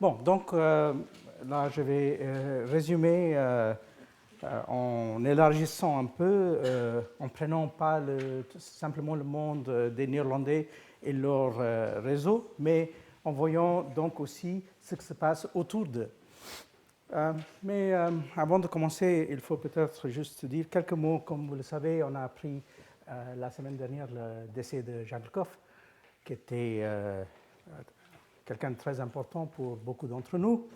Bon, donc là, je vais résumer en élargissant un peu, en prenant pas simplement le monde des Néerlandais et leur réseau, mais en voyant donc aussi ce qui se passe autour d'eux. Mais avant de commencer, il faut peut-être juste dire quelques mots. Comme vous le savez, on a appris la semaine dernière le décès de Jacques Lecoff, qui était quelqu'un de très important pour beaucoup d'entre nous.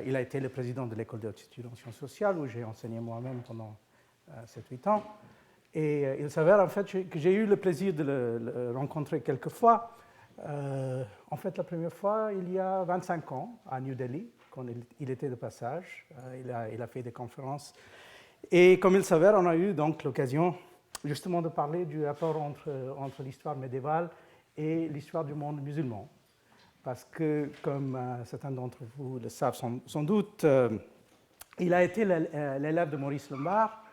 Il a été le président de l'école de haute études en sciences sociales, où j'ai enseigné moi-même pendant 7-8 ans. Et il s'avère en fait que j'ai eu le plaisir de le rencontrer quelques fois. En fait, la première fois, il y a 25 ans, à New Delhi, quand il était de passage. Il a fait des conférences. Et comme il s'avère, on a eu donc l'occasion justement de parler du rapport entre l'histoire médiévale et l'histoire du monde musulman. Parce que, comme certains d'entre vous le savent sans doute, il a été l'élève de Maurice Lombard,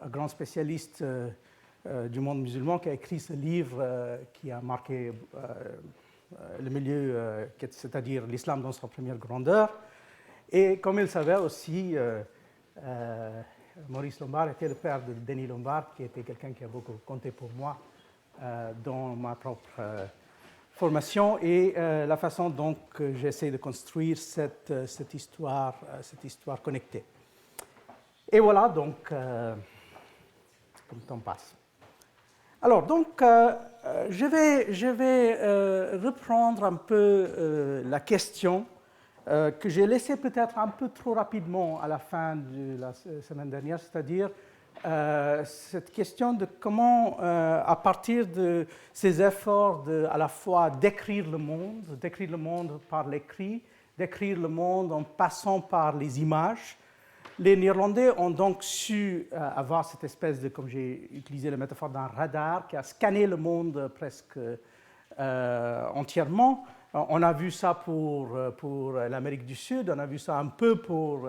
un grand spécialiste du monde musulman, qui a écrit ce livre qui a marqué le milieu, c'est-à-dire l'islam dans sa première grandeur. Et comme il s'avère aussi, Maurice Lombard était le père de Denis Lombard, qui était quelqu'un qui a beaucoup compté pour moi dans ma propre formation et la façon dont j'essaie de construire cette histoire connectée. Et voilà, donc, comme le temps passe. Alors, donc, je vais reprendre un peu la question que j'ai laissée peut-être un peu trop rapidement à la fin de la semaine dernière, c'est-à-dire cette question de comment, à partir de ces efforts à la fois d'écrire le monde par l'écrit, d'écrire le monde en passant par les images, les Néerlandais ont donc su avoir cette espèce de, comme j'ai utilisé la métaphore d'un radar, qui a scanné le monde presque entièrement. On a vu ça pour l'Amérique du Sud, on a vu ça un peu pour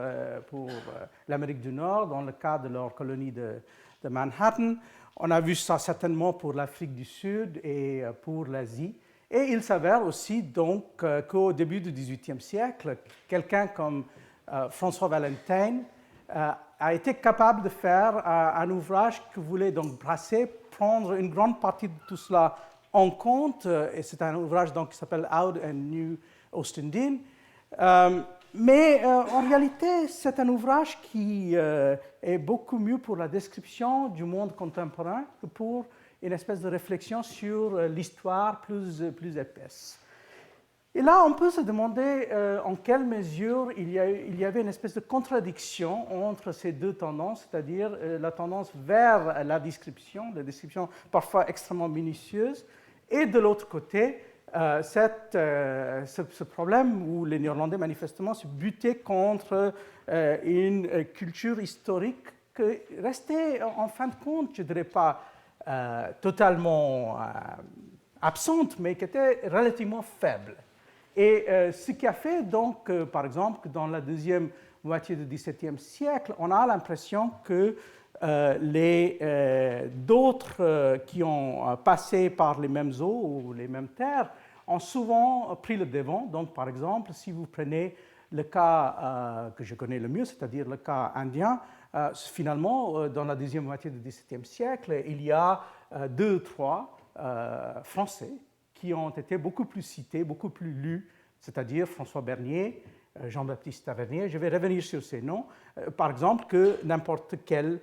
l'Amérique du Nord, dans le cas de leur colonie de Manhattan. On a vu ça certainement pour l'Afrique du Sud et pour l'Asie. Et il s'avère aussi donc qu'au début du XVIIIe siècle, quelqu'un comme François Valentin a été capable de faire un ouvrage qui voulait donc prendre une grande partie de tout cela en compte, et c'est un ouvrage donc, qui s'appelle Oud en Nieuw Oostindien. Mais en réalité, c'est un ouvrage qui est beaucoup mieux pour la description du monde contemporain que pour une espèce de réflexion sur l'histoire plus épaisse. Et là, on peut se demander en quelle mesure il y avait une espèce de contradiction entre ces deux tendances, c'est-à-dire la tendance vers la description parfois extrêmement minutieuse, et de l'autre côté, ce problème où les Néerlandais manifestement se butaient contre une culture historique qui restait en fin de compte, je ne dirais pas totalement absente, mais qui était relativement faible. Et ce qui a fait donc, par exemple, que dans la deuxième moitié du XVIIe siècle, on a l'impression que d'autres qui ont passé par les mêmes eaux ou les mêmes terres ont souvent pris le devant. Donc, par exemple, si vous prenez le cas que je connais le mieux, c'est-à-dire le cas indien, finalement, dans la deuxième moitié du XVIIe siècle, il y a 2 ou 3 Français qui ont été beaucoup plus cités, beaucoup plus lus, c'est-à-dire François Bernier, Jean-Baptiste Tavernier. Je vais revenir sur ces noms, par exemple, que n'importe quel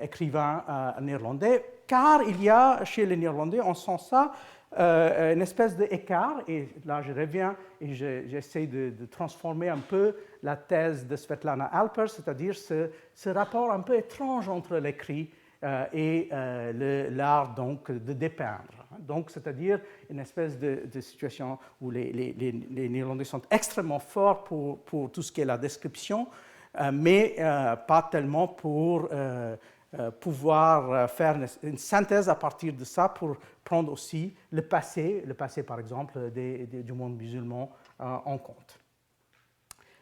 écrivain néerlandais, car il y a chez les Néerlandais, on sent ça, une espèce d'écart, et là je reviens et j'essaie de transformer un peu la thèse de Svetlana Alpers, c'est-à-dire ce rapport un peu étrange entre l'écrit et l'art donc de dépeindre. Donc, c'est-à-dire une espèce de situation où les Néerlandais sont extrêmement forts pour tout ce qui est la description, mais pas tellement pour pouvoir faire une synthèse à partir de ça pour prendre aussi le passé par exemple du monde musulman en compte.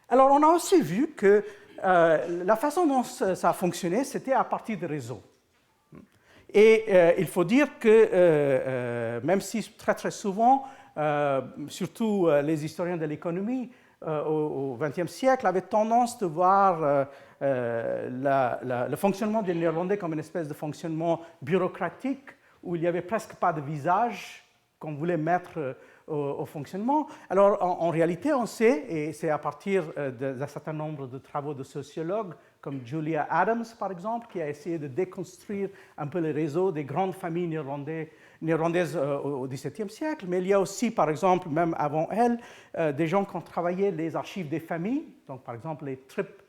Alors, on a aussi vu que la façon dont ça a fonctionné, c'était à partir de réseaux. Et il faut dire que même si très très souvent, surtout les historiens de l'économie, au XXe siècle avait tendance de voir le fonctionnement du néerlandais comme une espèce de fonctionnement bureaucratique où il n'y avait presque pas de visage qu'on voulait mettre au fonctionnement. Alors, en réalité, on sait, et c'est à partir d'un certain nombre de travaux de sociologues, comme Julia Adams, par exemple, qui a essayé de déconstruire un peu les réseaux des grandes familles néerlandaises au XVIIe siècle, mais il y a aussi, par exemple, même avant elle, des gens qui ont travaillé les archives des familles, donc par exemple les Tripp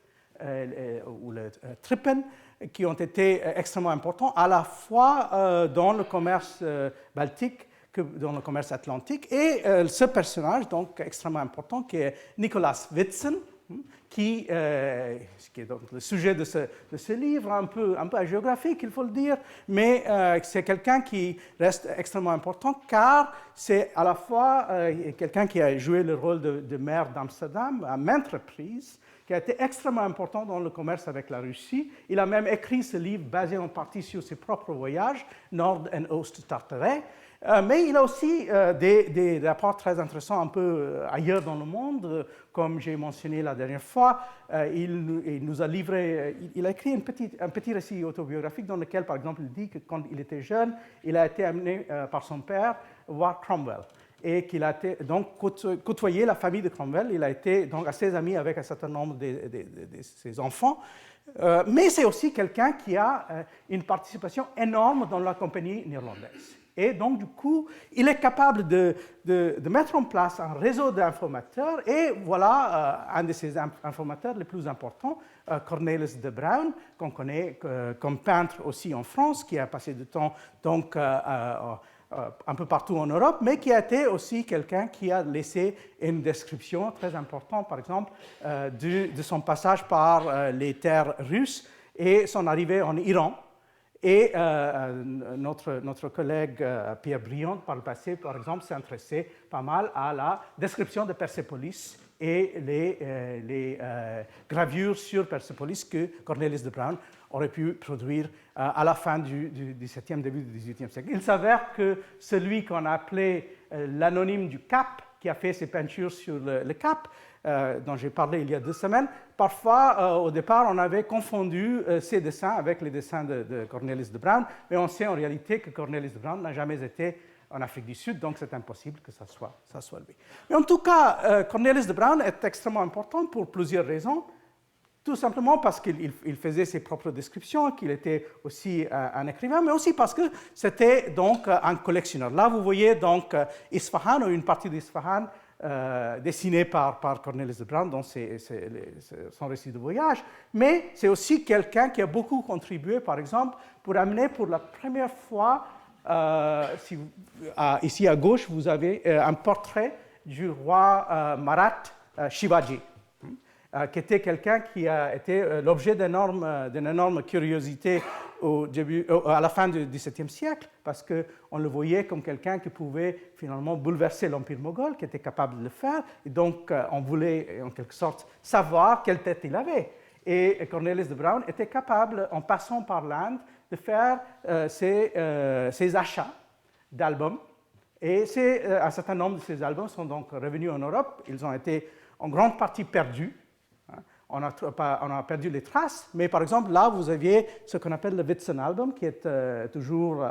ou les Trippen, qui ont été extrêmement importants, à la fois dans le commerce baltique que dans le commerce atlantique. Et ce personnage, donc extrêmement important, qui est Nicolas Witsen, qui est donc le sujet de ce livre, un peu géographique, il faut le dire, mais c'est quelqu'un qui reste extrêmement important, car c'est à la fois quelqu'un qui a joué le rôle de maire d'Amsterdam à maintes reprises, qui a été extrêmement important dans le commerce avec la Russie. Il a même écrit ce livre basé en partie sur ses propres voyages, Nord et Oost Tartaret. Mais il a aussi des rapports très intéressants un peu ailleurs dans le monde, comme j'ai mentionné la dernière fois. Il nous a livré, il a écrit un petit récit autobiographique dans lequel, par exemple, il dit que quand il était jeune, il a été amené par son père voir Cromwell et qu'il a été, donc côtoyé la famille de Cromwell. Il a été donc assez ami avec un certain nombre de ses enfants. Mais c'est aussi quelqu'un qui a une participation énorme dans la compagnie néerlandaise. Et donc, du coup, il est capable de mettre en place un réseau d'informateurs. Et voilà un de ces informateurs les plus importants, Cornelis de Bruijn, qu'on connaît comme peintre aussi en France, qui a passé du temps donc, un peu partout en Europe, mais qui a été aussi quelqu'un qui a laissé une description très importante, par exemple, de son passage par les terres russes et son arrivée en Iran. Et notre collègue Pierre Briand, par le passé, par exemple, s'est intéressé pas mal à la description de Persépolis et les gravures sur Persépolis que Cornelis de Bruijn aurait pu produire à la fin du XVIIe, début du XVIIIe siècle. Il s'avère que celui qu'on a appelé l'anonyme du Cap, qui a fait ses peintures sur le Cap, dont j'ai parlé il y a 2 semaines, parfois, au départ, on avait confondu ces dessins avec les dessins de Cornelis de Bruijn, mais on sait en réalité que Cornelis de Bruijn n'a jamais été en Afrique du Sud, donc c'est impossible que ça soit lui. Mais en tout cas, Cornelis de Bruijn est extrêmement important pour plusieurs raisons. Tout simplement parce qu'il faisait ses propres descriptions, qu'il était aussi un écrivain, mais aussi parce que c'était donc un collectionneur. Là, vous voyez donc Isfahan, ou une partie d'Isfahan, dessiné par Cornelis de Bruijn dans son récit de voyage, mais c'est aussi quelqu'un qui a beaucoup contribué, par exemple, pour amener pour la première fois, ici à gauche, vous avez un portrait du roi Maratha Shivaji, qui était quelqu'un qui a été l'objet d'une énorme curiosité à la fin du XVIIe siècle, parce qu'on le voyait comme quelqu'un qui pouvait finalement bouleverser l'Empire moghol, qui était capable de le faire, et donc on voulait en quelque sorte savoir quelle tête il avait. Et Cornelis de Bruijn était capable, en passant par l'Inde, de faire ses achats d'albums, et un certain nombre de ces albums sont donc revenus en Europe. Ils ont été en grande partie perdus. On a perdu les traces, mais par exemple, là, vous aviez ce qu'on appelle le Witsen Album, qui est toujours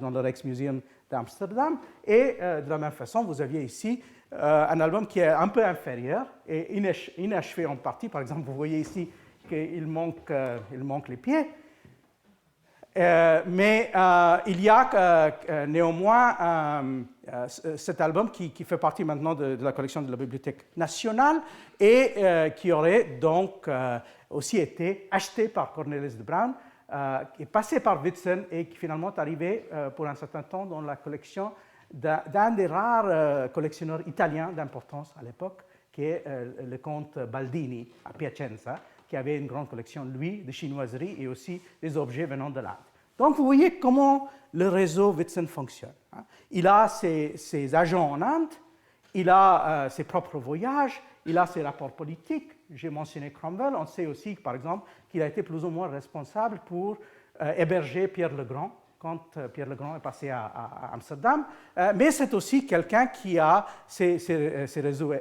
dans le Rijksmuseum d'Amsterdam. Et de la même façon, vous aviez ici un album qui est un peu inférieur et inachevé en partie. Par exemple, vous voyez ici qu'il manque les pieds. Mais il y a néanmoins cet album qui fait partie maintenant de la collection de la Bibliothèque nationale et qui aurait donc aussi été acheté par Cornelis de Bruijn, qui est passé par Witsen et qui finalement est arrivé pour un certain temps dans la collection d'un des rares collectionneurs italiens d'importance à l'époque, qui est le comte Baldini à Piacenza, qui avait une grande collection, lui, de chinoiseries et aussi des objets venant de l'Inde. Donc, vous voyez comment le réseau Witsen fonctionne. Il a ses agents en Inde, il a ses propres voyages, il a ses rapports politiques. J'ai mentionné Cromwell. On sait aussi, par exemple, qu'il a été plus ou moins responsable pour héberger Pierre le Grand quand Pierre le Grand est passé à Amsterdam, mais c'est aussi quelqu'un qui a ses réseaux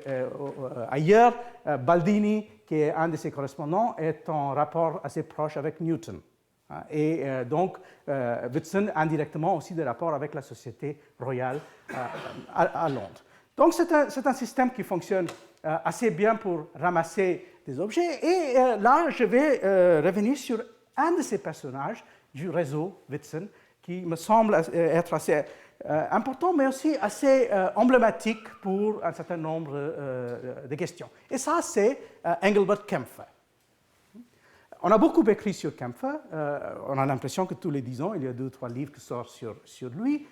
ailleurs. Baldini, qui est un de ses correspondants, est en rapport assez proche avec Newton. Et donc, Whitson, indirectement, aussi des rapports avec la Société royale à Londres. Donc, c'est un système qui fonctionne assez bien pour ramasser des objets. Et là, je vais revenir sur un de ces personnages du réseau Whitson, qui me semble être assez important, mais aussi assez emblématique pour un certain nombre de questions. Et ça, c'est Engelbert Kämpfer. On a beaucoup écrit sur Kämpfer. On a l'impression que tous les 10 ans, il y a 2 ou 3 livres qui sortent sur lui.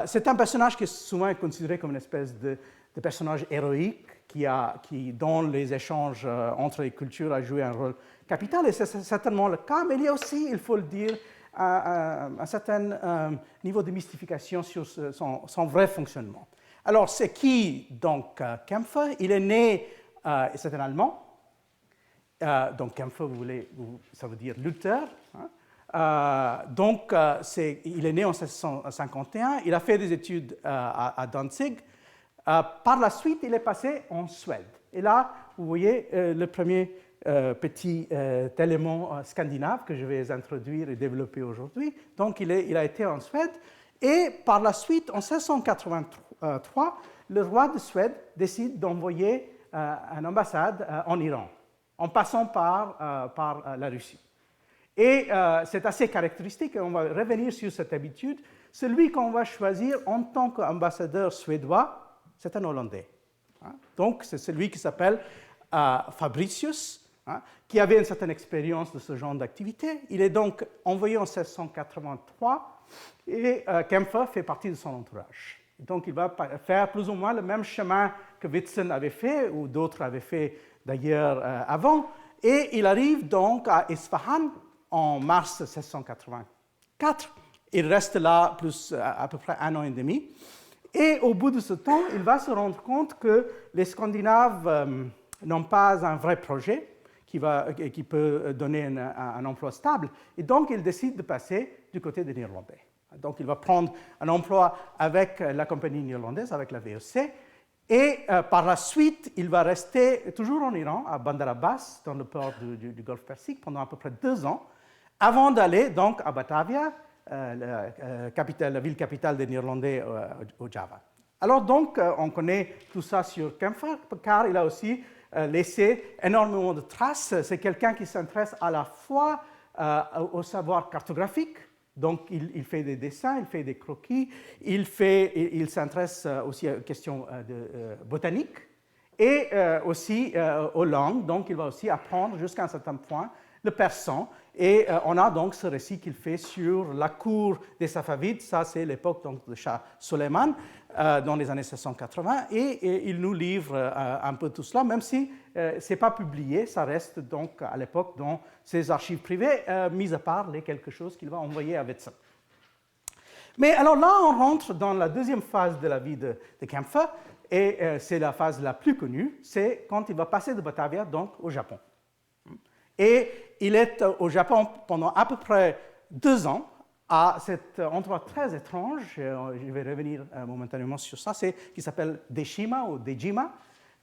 C'est un personnage qui est souvent considéré comme une espèce de personnage héroïque qui, dans les échanges entre les cultures, a joué un rôle capital. Et c'est certainement le cas, mais il y a aussi, il faut le dire, un certain niveau de mystification sur son vrai fonctionnement. Alors, c'est qui, donc, Kämpfer? Il est né, c'est un Allemand. Donc, Kämpfer, ça veut dire lutteur. Donc, il est né en 1751. Il a fait des études à Danzig. Par la suite, il est passé en Suède. Et là, vous voyez le premier petit élément scandinave que je vais introduire et développer aujourd'hui. Donc, il a été en Suède. Et par la suite, en 1683, le roi de Suède décide d'envoyer une ambassade en Iran, en passant par la Russie. Et c'est assez caractéristique, et on va revenir sur cette habitude. Celui qu'on va choisir en tant qu'ambassadeur suédois, c'est un Hollandais. Donc, c'est celui qui s'appelle Fabricius, qui avait une certaine expérience de ce genre d'activité. Il est donc envoyé en 1683 et Kämpfer fait partie de son entourage. Donc, il va faire plus ou moins le même chemin que Whitson avait fait, ou d'autres avaient fait d'ailleurs avant. Et il arrive donc à Isfahan en mars 1684. Il reste là à peu près 1 an et demi. Et au bout de ce temps, il va se rendre compte que les Scandinaves n'ont pas un vrai projet qui peut donner un emploi stable. Et donc, il décide de passer du côté des Néerlandais. Donc, il va prendre un emploi avec la compagnie néerlandaise, avec la VOC. Et par la suite, il va rester toujours en Iran, à Bandar Abbas, dans le port du Golfe Persique, pendant à peu près 2 ans, avant d'aller donc à Batavia, la ville capitale des Néerlandais au Java. Alors donc, on connaît tout ça sur Kämpfer, car il a aussi laissé énormément de traces. C'est quelqu'un qui s'intéresse à la fois au savoir cartographique, donc il fait des dessins, il fait des croquis, il s'intéresse aussi aux questions botaniques et aussi aux langues, donc il va aussi apprendre jusqu'à un certain point le persan. Et on a donc ce récit qu'il fait sur la cour des Safavides, ça c'est l'époque de Shah Soleiman, dans les années 1680, et il nous livre un peu tout cela, même si ce n'est pas publié, ça reste donc à l'époque dans ses archives privées, mis à part les quelque chose qu'il va envoyer à Whitson. Mais alors là, on rentre dans la deuxième phase de la vie de Kämpfer, et c'est la phase la plus connue, c'est quand il va passer de Batavia donc au Japon. Et il est au Japon pendant à peu près 2 ans, à cet endroit très étrange, je vais revenir momentanément sur ça, qui s'appelle Deshima ou Dejima,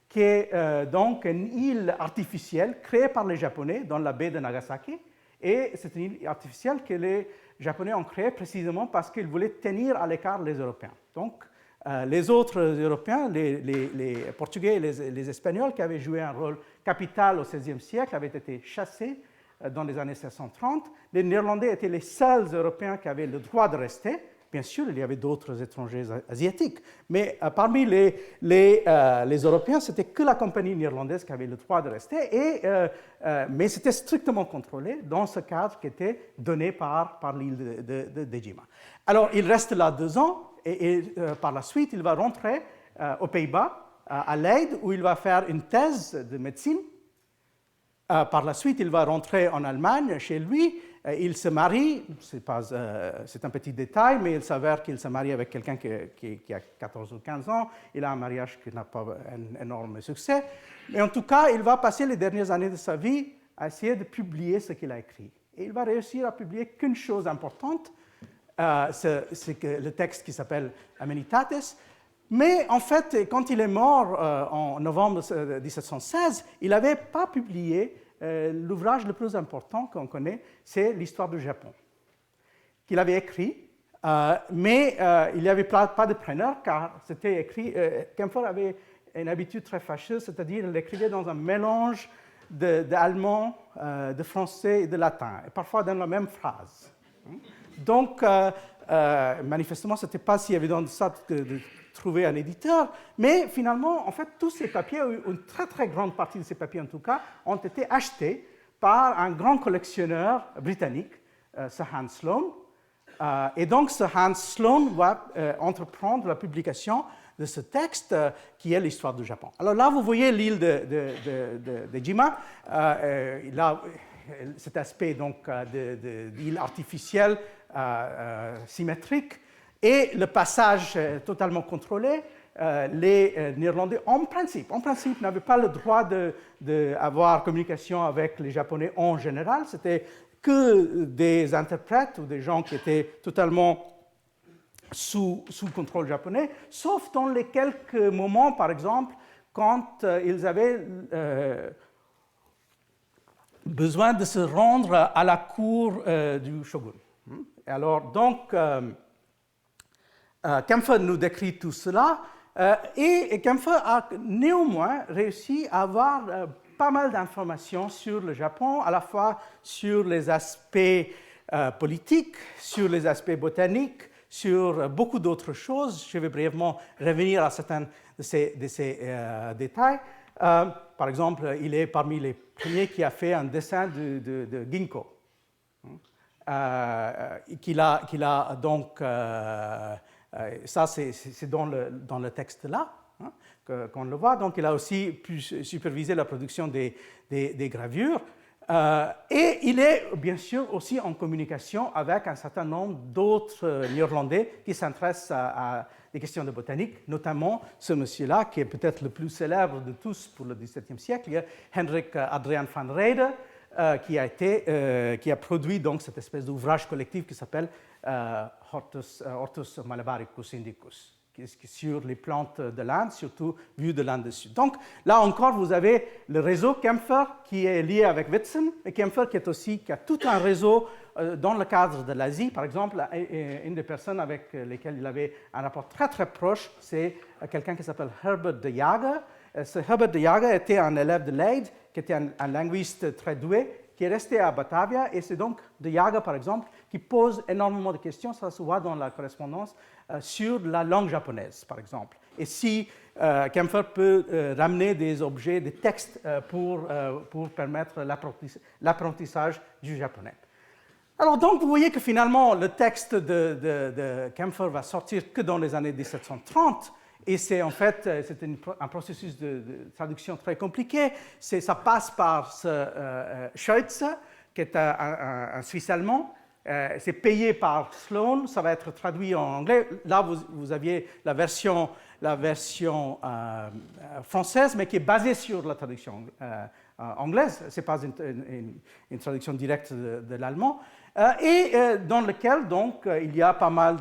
qui est donc une île artificielle créée par les Japonais dans la baie de Nagasaki. Et c'est une île artificielle que les Japonais ont créée précisément parce qu'ils voulaient tenir à l'écart les Européens. Donc, les autres Européens, les Portugais et les Espagnols, qui avaient joué un rôle capital au XVIe siècle, avaient été chassés dans les années 1630. Les Néerlandais étaient les seuls Européens qui avaient le droit de rester. Bien sûr, il y avait d'autres étrangers asiatiques, mais parmi les Européens, c'était que la compagnie néerlandaise qui avait le droit de rester, mais c'était strictement contrôlé dans ce cadre qui était donné par l'île de Dejima. Alors, il reste là 2 ans, et par la suite, il va rentrer aux Pays-Bas, à Leyde, où il va faire une thèse de médecine. Par la suite, il va rentrer en Allemagne, chez lui. Il se marie, c'est un petit détail, mais il s'avère qu'il se marie avec quelqu'un qui a 14 ou 15 ans. Il a un mariage qui n'a pas un énorme succès. Mais en tout cas, il va passer les dernières années de sa vie à essayer de publier ce qu'il a écrit. Et il va réussir à publier qu'une chose importante, c'est le texte qui s'appelle Amenitates. Mais en fait, quand il est mort en novembre 1716, il n'avait pas publié l'ouvrage le plus important qu'on connaît, c'est l'histoire du Japon, qu'il avait écrit, mais il n'y avait pas de preneur car c'était écrit. Kaempfer avait une habitude très fâcheuse, c'est-à-dire qu'il écrivait dans un mélange d'allemand, de français et de latin, et parfois dans la même phrase. Donc, manifestement, ce n'était pas si évident de ça de trouver un éditeur, mais finalement, en fait, tous ces papiers, une très très grande partie de ces papiers en tout cas, ont été achetés par un grand collectionneur britannique, Sir Hans Sloane. Et donc, Sir Hans Sloane va entreprendre la publication de ce texte qui est l'histoire du Japon. Alors là, vous voyez l'île de Jima. Il a cet aspect donc d'île artificielle symétrique et le passage totalement contrôlé. Les Néerlandais, en principe, n'avaient pas le droit d'avoir communication avec les Japonais en général. C'était que des interprètes ou des gens qui étaient totalement sous contrôle japonais, sauf dans les quelques moments, par exemple, quand ils avaient besoin de se rendre à la cour du shogun. Alors, donc, Kaempfer nous décrit tout cela, et Kaempfer a néanmoins réussi à avoir pas mal d'informations sur le Japon, à la fois sur les aspects politiques, sur les aspects botaniques, sur beaucoup d'autres choses. Je vais brièvement revenir à certains de ces détails. Par exemple, il est parmi les premiers qui a fait un dessin de ginkgo, qu'il a donc... ça, c'est dans le texte là, qu'on le voit. Donc, il a aussi pu superviser la production des gravures. Et il est bien sûr aussi en communication avec un certain nombre d'autres Néerlandais qui s'intéressent à des questions de botanique, notamment ce monsieur-là, qui est peut-être le plus célèbre de tous pour le XVIIe siècle, Hendrik Adriaan van Reede, qui a produit donc cette espèce d'ouvrage collectif qui s'appelle Hortus Malabaricus Indicus, sur les plantes de l'Inde, surtout vues de l'Inde du Sud. Donc là encore, vous avez le réseau Kaempfer qui est lié avec Witsen, et Kaempfer qui a tout un réseau dans le cadre de l'Asie. Par exemple, une des personnes avec lesquelles il avait un rapport très très proche, c'est quelqu'un qui s'appelle Herbert de Jager. Ce Herbert de Jager était un élève de Leyde, qui était un linguiste très doué, qui est resté à Batavia, et c'est donc de Jager, par exemple, qui pose énormément de questions, ça se voit dans la correspondance, sur la langue japonaise, par exemple. Et si Kaempfer peut ramener des objets, des textes pour permettre l'apprentissage du japonais. Alors donc, vous voyez que finalement, le texte de Kaempfer va sortir que dans les années 1730, et c'est en fait un processus de traduction très compliqué. Ça passe par Scheutze, qui est un Suisse-allemand. C'est payé par Sloane, ça va être traduit en anglais. Là, vous aviez la version française, mais qui est basée sur la traduction anglaise. Ce n'est pas une traduction directe de l'allemand. Et dans lequel, donc, il y a pas mal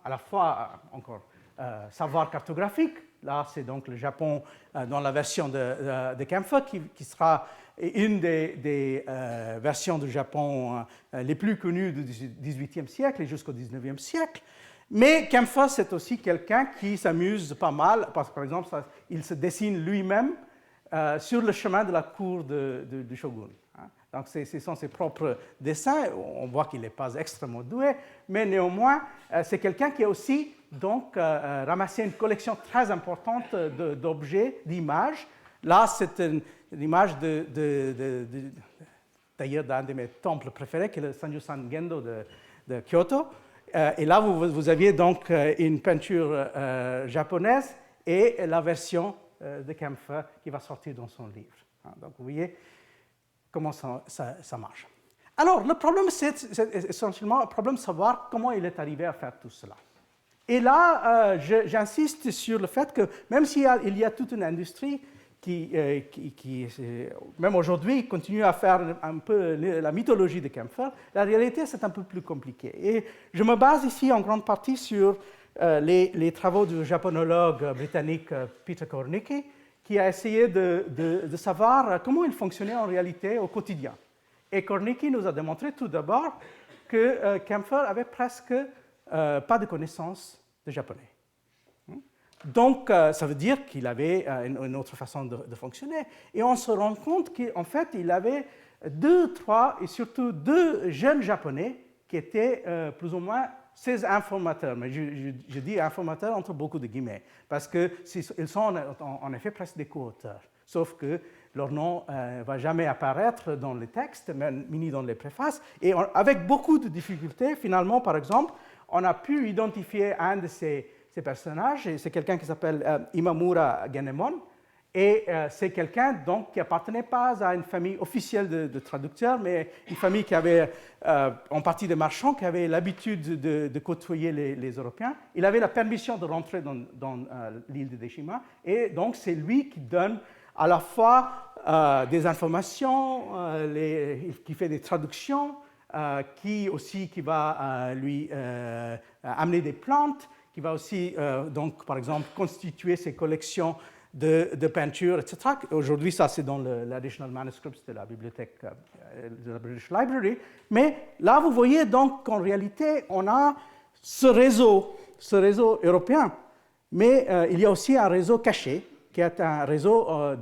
à la fois, encore, savoir cartographique. Là, c'est donc le Japon dans la version de Kaempfer, qui sera une des versions du Japon les plus connues du XVIIIe siècle et jusqu'au XIXe siècle. Mais Kaempfer, c'est aussi quelqu'un qui s'amuse pas mal, parce que, par exemple, il se dessine lui-même sur le chemin de la cour du shogun. Donc, ce sont ses propres dessins. On voit qu'il n'est pas extrêmement doué, mais néanmoins, c'est quelqu'un qui a aussi donc, ramassé une collection très importante d'objets, d'images. Là, c'est une image d'ailleurs d'un de mes temples préférés, qui est le Sanjusan Gendo de Kyoto. Et là, vous aviez donc une peinture japonaise et la version de Kaempfer qui va sortir dans son livre. Donc, vous voyez comment ça marche. Alors, le problème, c'est essentiellement un problème de savoir comment il est arrivé à faire tout cela. Et là, j'insiste sur le fait que même s'il y a toute une industrie même aujourd'hui, continue à faire un peu la mythologie de Kaempfer, la réalité, c'est un peu plus compliqué. Et je me base ici en grande partie sur les travaux du japonologue britannique Peter Kornicki, qui a essayé de savoir comment il fonctionnait en réalité au quotidien. Et Kornicki nous a démontré tout d'abord que Kaempfer avait presque pas de connaissances de japonais. Donc, ça veut dire qu'il avait une autre façon de fonctionner. Et on se rend compte qu'en fait, il avait 2, 3 et surtout 2 jeunes Japonais qui étaient plus ou moins ses informateurs. Mais je dis informateurs entre beaucoup de guillemets, parce qu'ils sont en effet presque des co-auteurs. Sauf que leur nom ne va jamais apparaître dans les textes, ni dans les préfaces. Et avec beaucoup de difficultés, finalement, par exemple, on a pu identifier un de ces personnages, et c'est quelqu'un qui s'appelle Imamura Genemon, et c'est quelqu'un donc qui n'appartenait pas à une famille officielle de traducteurs, mais une famille qui avait, en partie des marchands, qui avait l'habitude de côtoyer les Européens. Il avait la permission de rentrer dans l'île de Deshima, et donc c'est lui qui donne à la fois des informations, qui fait des traductions, qui va lui amener des plantes, qui va aussi, donc, par exemple, constituer ses collections de peintures, etc. Aujourd'hui, ça, c'est dans l'Additional Manuscripts de la bibliothèque de la British Library. Mais là, vous voyez donc qu'en réalité, on a ce réseau européen. Mais il y a aussi un réseau caché, qui est un réseau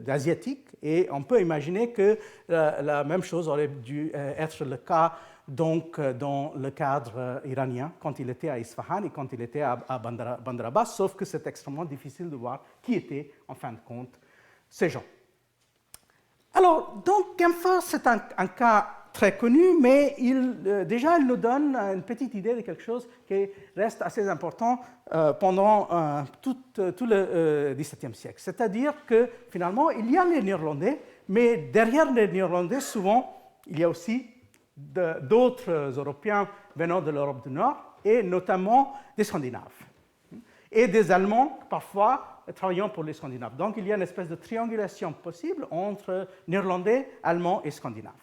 d'asiatiques. Et on peut imaginer que la même chose aurait dû être le cas donc, dans le cadre iranien, quand il était à Isfahan et quand il était à Bandar Abbas, sauf que c'est extrêmement difficile de voir qui étaient, en fin de compte, ces gens. Alors, donc, Kaempfer, c'est un cas très connu, mais déjà, il nous donne une petite idée de quelque chose qui reste assez important pendant tout le XVIIe siècle. C'est-à-dire que, finalement, il y a les Néerlandais, mais derrière les Néerlandais, souvent, il y a aussi d'autres Européens venant de l'Europe du Nord, et notamment des Scandinaves, et des Allemands, parfois, travaillant pour les Scandinaves. Donc, il y a une espèce de triangulation possible entre Néerlandais, Allemands et Scandinaves.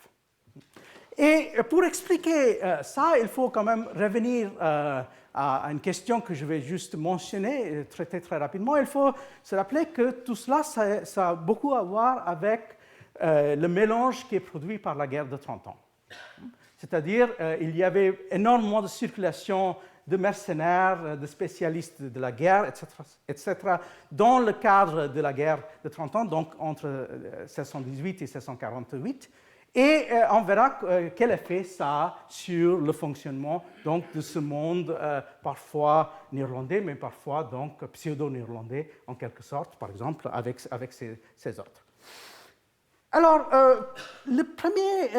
Et pour expliquer ça, il faut quand même revenir à une question que je vais juste mentionner, et traiter très rapidement. Il faut se rappeler que tout cela, ça a beaucoup à voir avec le mélange qui est produit par la guerre de 30 ans. C'est-à-dire, il y avait énormément de circulation de mercenaires, de spécialistes de la guerre, etc., dans le cadre de la guerre de 30 ans, donc entre 1618 et 1648. Et on verra quel effet ça a sur le fonctionnement donc, de ce monde, parfois néerlandais, mais parfois donc pseudo-néerlandais, en quelque sorte, par exemple, avec ces autres. Alors, le premier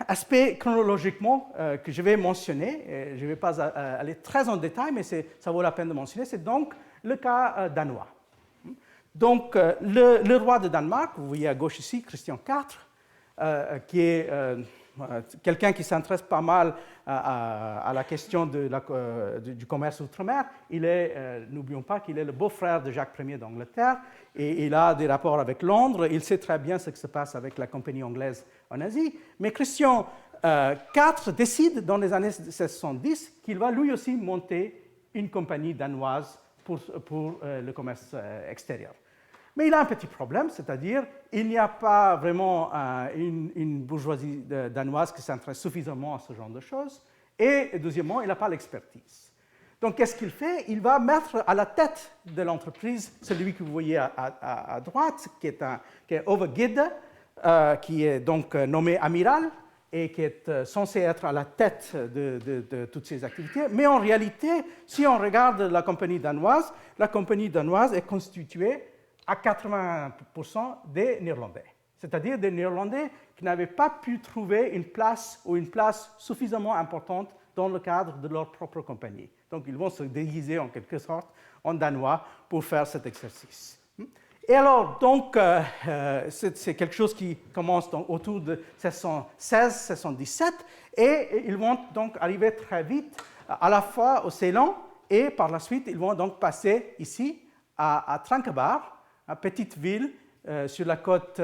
aspect chronologiquement que je vais mentionner, je ne vais pas aller très en détail, mais ça vaut la peine de mentionner, c'est donc le cas danois. Donc, le roi de Danemark, vous voyez à gauche ici, Christian IV, qui est quelqu'un qui s'intéresse pas mal à la question du commerce outre-mer. Il est, n'oublions pas qu'il est le beau-frère de Jacques Ier d'Angleterre, et il a des rapports avec Londres. Il sait très bien ce qui se passe avec la compagnie anglaise en Asie. Mais Christian IV décide dans les années 1610 qu'il va lui aussi monter une compagnie danoise pour le commerce extérieur. Mais il a un petit problème, c'est-à-dire il n'y a pas vraiment une bourgeoisie danoise qui s'intéresse suffisamment à ce genre de choses. Et deuxièmement, il n'a pas l'expertise. Donc, qu'est-ce qu'il fait? Il va mettre à la tête de l'entreprise celui que vous voyez à droite, qui est Ove Gide, qui est donc nommé amiral et qui est censé être à la tête de toutes ces activités. Mais en réalité, si on regarde la compagnie danoise est constituée à 80% des Néerlandais. C'est-à-dire des Néerlandais qui n'avaient pas pu trouver une place suffisamment importante dans le cadre de leur propre compagnie. Donc, ils vont se déguiser en quelque sorte en danois pour faire cet exercice. Et alors, donc, c'est quelque chose qui commence donc autour de 1616-1617, et ils vont donc arriver très vite à la fois au Ceylan, et par la suite, ils vont donc passer ici à Tranquebar, une petite ville sur la côte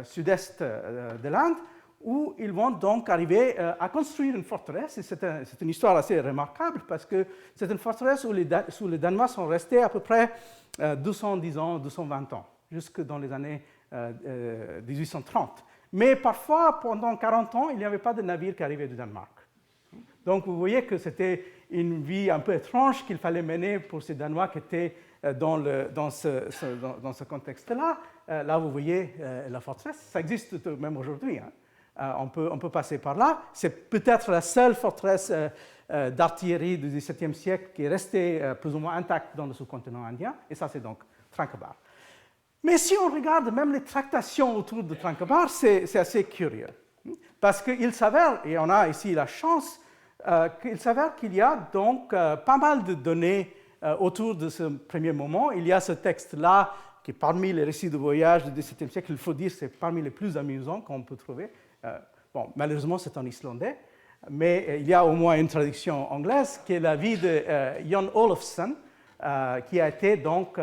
sud-est de l'Inde, où ils vont donc arriver à construire une forteresse. Et c'est une histoire assez remarquable parce que c'est une forteresse où les Danois sont restés à peu près 210 ans, 220 ans, jusque dans les années 1830. Mais parfois, pendant 40 ans, il n'y avait pas de navire qui arrivait du Danemark. Donc vous voyez que c'était une vie un peu étrange qu'il fallait mener pour ces Danois qui étaient dans ce contexte-là. Là, vous voyez la forteresse. Ça existe même aujourd'hui. Hein. On peut passer par là. C'est peut-être la seule forteresse d'artillerie du XVIIe siècle qui est restée plus ou moins intacte dans le sous-continent indien. Et ça, c'est donc Tranquebar. Mais si on regarde même les tractations autour de Tranquebar, c'est assez curieux. Parce qu'il s'avère, et on a ici la chance, qu'il s'avère qu'il y a donc pas mal de données autour de ce premier moment. Il y a ce texte-là qui est parmi les récits de voyage du XVIIe siècle. Il faut dire que c'est parmi les plus amusants qu'on peut trouver. Bon, malheureusement, c'est en islandais, mais il y a au moins une traduction anglaise qui est la vie de Jon Olofsson, qui a été donc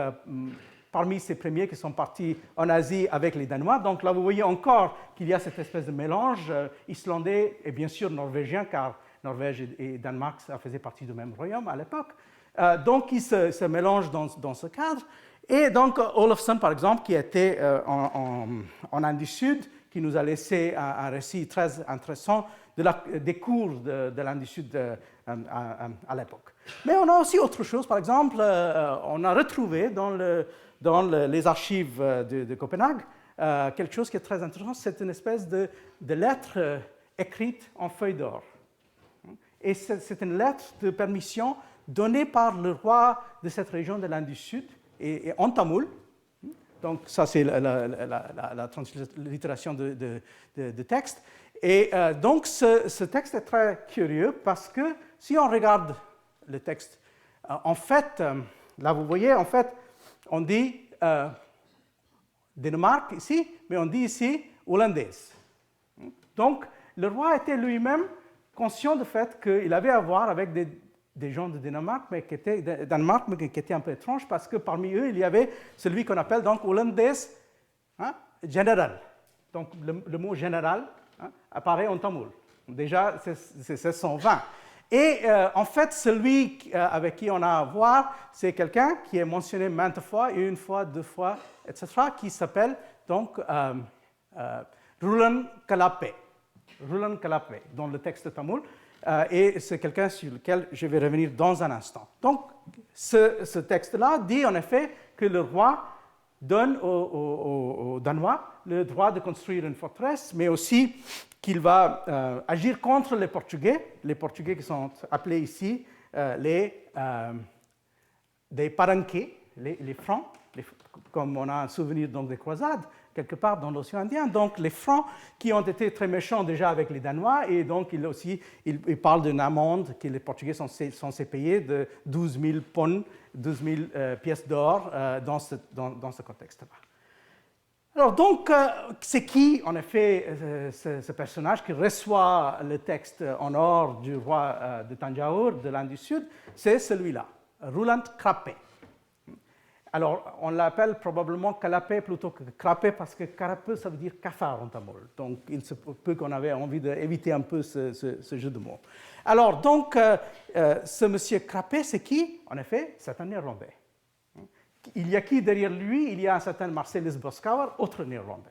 parmi ces premiers qui sont partis en Asie avec les Danois. Donc là, vous voyez encore qu'il y a cette espèce de mélange islandais et bien sûr norvégien, car Norvège et Danemark, ça faisait partie du même royaume à l'époque. Donc, ils se mélangent dans ce cadre. Et donc, Olofsson, par exemple, qui était en Inde du Sud, qui nous a laissé un récit très intéressant des cours de l'Inde du Sud à l'époque. Mais on a aussi autre chose. Par exemple, on a retrouvé dans les archives de Copenhague quelque chose qui est très intéressant. C'est une espèce de lettre écrite en feuille d'or. Et c'est une lettre de permission donnée par le roi de cette région de l'Inde du Sud, et en tamoul. Donc ça, c'est la translittération de texte. Et donc ce texte est très curieux parce que si on regarde le texte, en fait, là vous voyez, en fait, on dit Danemark ici, mais on dit ici hollandaise. Donc le roi était lui-même conscient du fait qu'il avait à voir avec des gens de Danemark, mais qui étaient un peu étranges, parce que parmi eux, il y avait celui qu'on appelle donc hollandaise général. Donc le mot général apparaît en tamoul. Déjà, c'est 1620. Et en fait, celui avec qui on a à voir, c'est quelqu'un qui est mentionné maintes fois, une fois, deux fois, etc., qui s'appelle donc Rulan Kalape. Rulan Kalape, dans le texte tamoul, et c'est quelqu'un sur lequel je vais revenir dans un instant. Donc, ce texte-là dit en effet que le roi donne aux Danois le droit de construire une forteresse, mais aussi qu'il va agir contre les Portugais qui sont appelés ici des paranquets, les Francs, comme on a un souvenir donc des croisades, quelque part dans l'océan Indien. Donc les Francs qui ont été très méchants déjà avec les Danois, et donc il parle d'une amende que les Portugais sont censés payer de 12 000 pons, 12 000 pièces d'or dans ce contexte-là. Alors donc, c'est qui, en effet, ce personnage qui reçoit le texte en or du roi de Tanjore, de l'Inde du Sud? C'est celui-là, Rulan Kalape. Alors, on l'appelle probablement Kalape plutôt que Krape, parce que Karape, ça veut dire cafard en tamoul. Donc, il se peut qu'on avait envie d'éviter un peu ce jeu de mots. Alors, donc, ce monsieur Krape, c'est qui? En effet, c'est un Néerlandais. Il y a qui derrière lui? Il y a un certain Marcellus Boscawer, autre Néerlandais.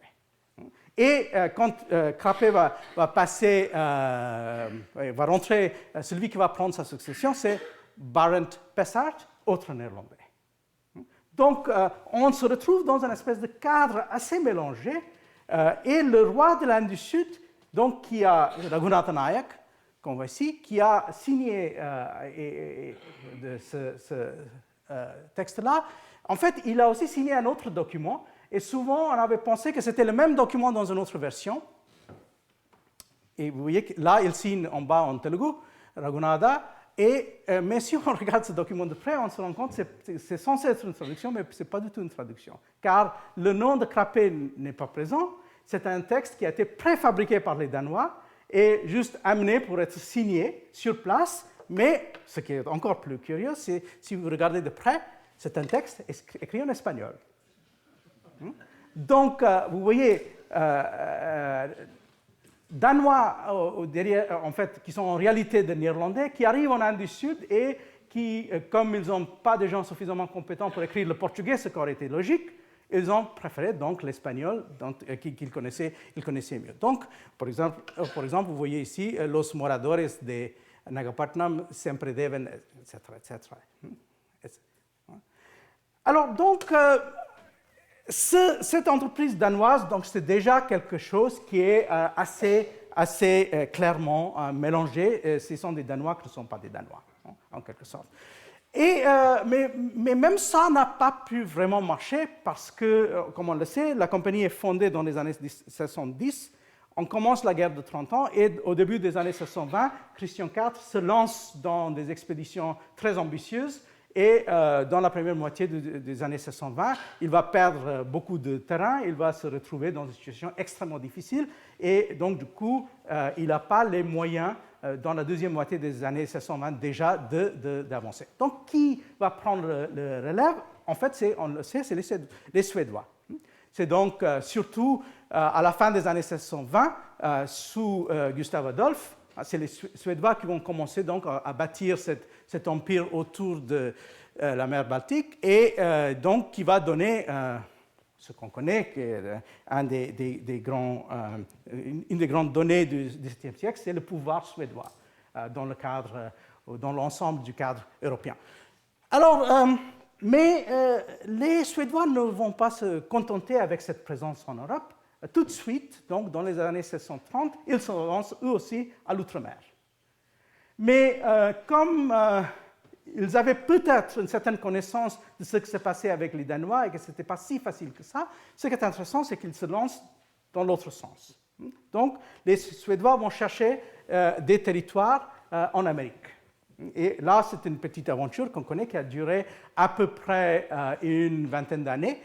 Et quand Krape va passer, va rentrer, celui qui va prendre sa succession, c'est Barent Pessart, autre Néerlandais. Donc, on se retrouve dans une espèce de cadre assez mélangé. Et le roi de l'Inde du Sud, donc, qui a Raghunatha Nayak, qu'on voit ici, qui a signé ce texte-là, en fait, il a aussi signé un autre document. Et souvent, on avait pensé que c'était le même document dans une autre version. Et vous voyez que là, il signe en bas en Telugu, Raghunatha. Mais si on regarde ce document de près, on se rend compte que c'est censé être une traduction, mais ce n'est pas du tout une traduction. Car le nom de Krape n'est pas présent. C'est un texte qui a été préfabriqué par les Danois et juste amené pour être signé sur place. Mais ce qui est encore plus curieux, c'est si vous regardez de près, c'est un texte écrit en espagnol. Donc, vous voyez, Danois, derrière, en fait, qui sont en réalité des Néerlandais, qui arrivent en Inde du Sud et qui, comme ils n'ont pas de gens suffisamment compétents pour écrire le portugais, ce qui aurait été logique, ils ont préféré donc l'espagnol qu'ils connaissaient mieux. Donc, par exemple, vous voyez ici Los Moradores de Nagapattinam sempre deben, etc., etc. Alors, donc, cette entreprise danoise, donc, c'est déjà quelque chose qui est assez clairement mélangé. Ce sont des Danois qui ne sont pas des Danois, en quelque sorte. Mais même ça n'a pas pu vraiment marcher parce que, comme on le sait, la compagnie est fondée dans les années 1770. On commence la guerre de 30 ans et au début des années 1720, Christian IV se lance dans des expéditions très ambitieuses. Et dans la première moitié des années 1720, il va perdre beaucoup de terrain, il va se retrouver dans une situation extrêmement difficile. Et donc, du coup, il n'a pas les moyens, dans la deuxième moitié des années 1720 déjà, d'avancer. Donc, qui va prendre le relève? En fait, on le sait, c'est les Suédois. C'est donc surtout à la fin des années 1720, sous Gustave Adolphe, c'est les Suédois qui vont commencer donc à bâtir cet empire autour de la mer Baltique et donc qui va donner ce qu'on connaît, qui est une des grandes données du XVIIe siècle, c'est le pouvoir suédois dans l'ensemble du cadre européen. Alors, mais les Suédois ne vont pas se contenter avec cette présence en Europe. Tout de suite, donc dans les années 1730, ils se lancent eux aussi à l'outre-mer. Mais comme ils avaient peut-être une certaine connaissance de ce qui s'est passé avec les Danois et que ce n'était pas si facile que ça, ce qui est intéressant, c'est qu'ils se lancent dans l'autre sens. Donc, les Suédois vont chercher des territoires en Amérique. Et là, c'est une petite aventure qu'on connaît qui a duré à peu près une vingtaine d'années.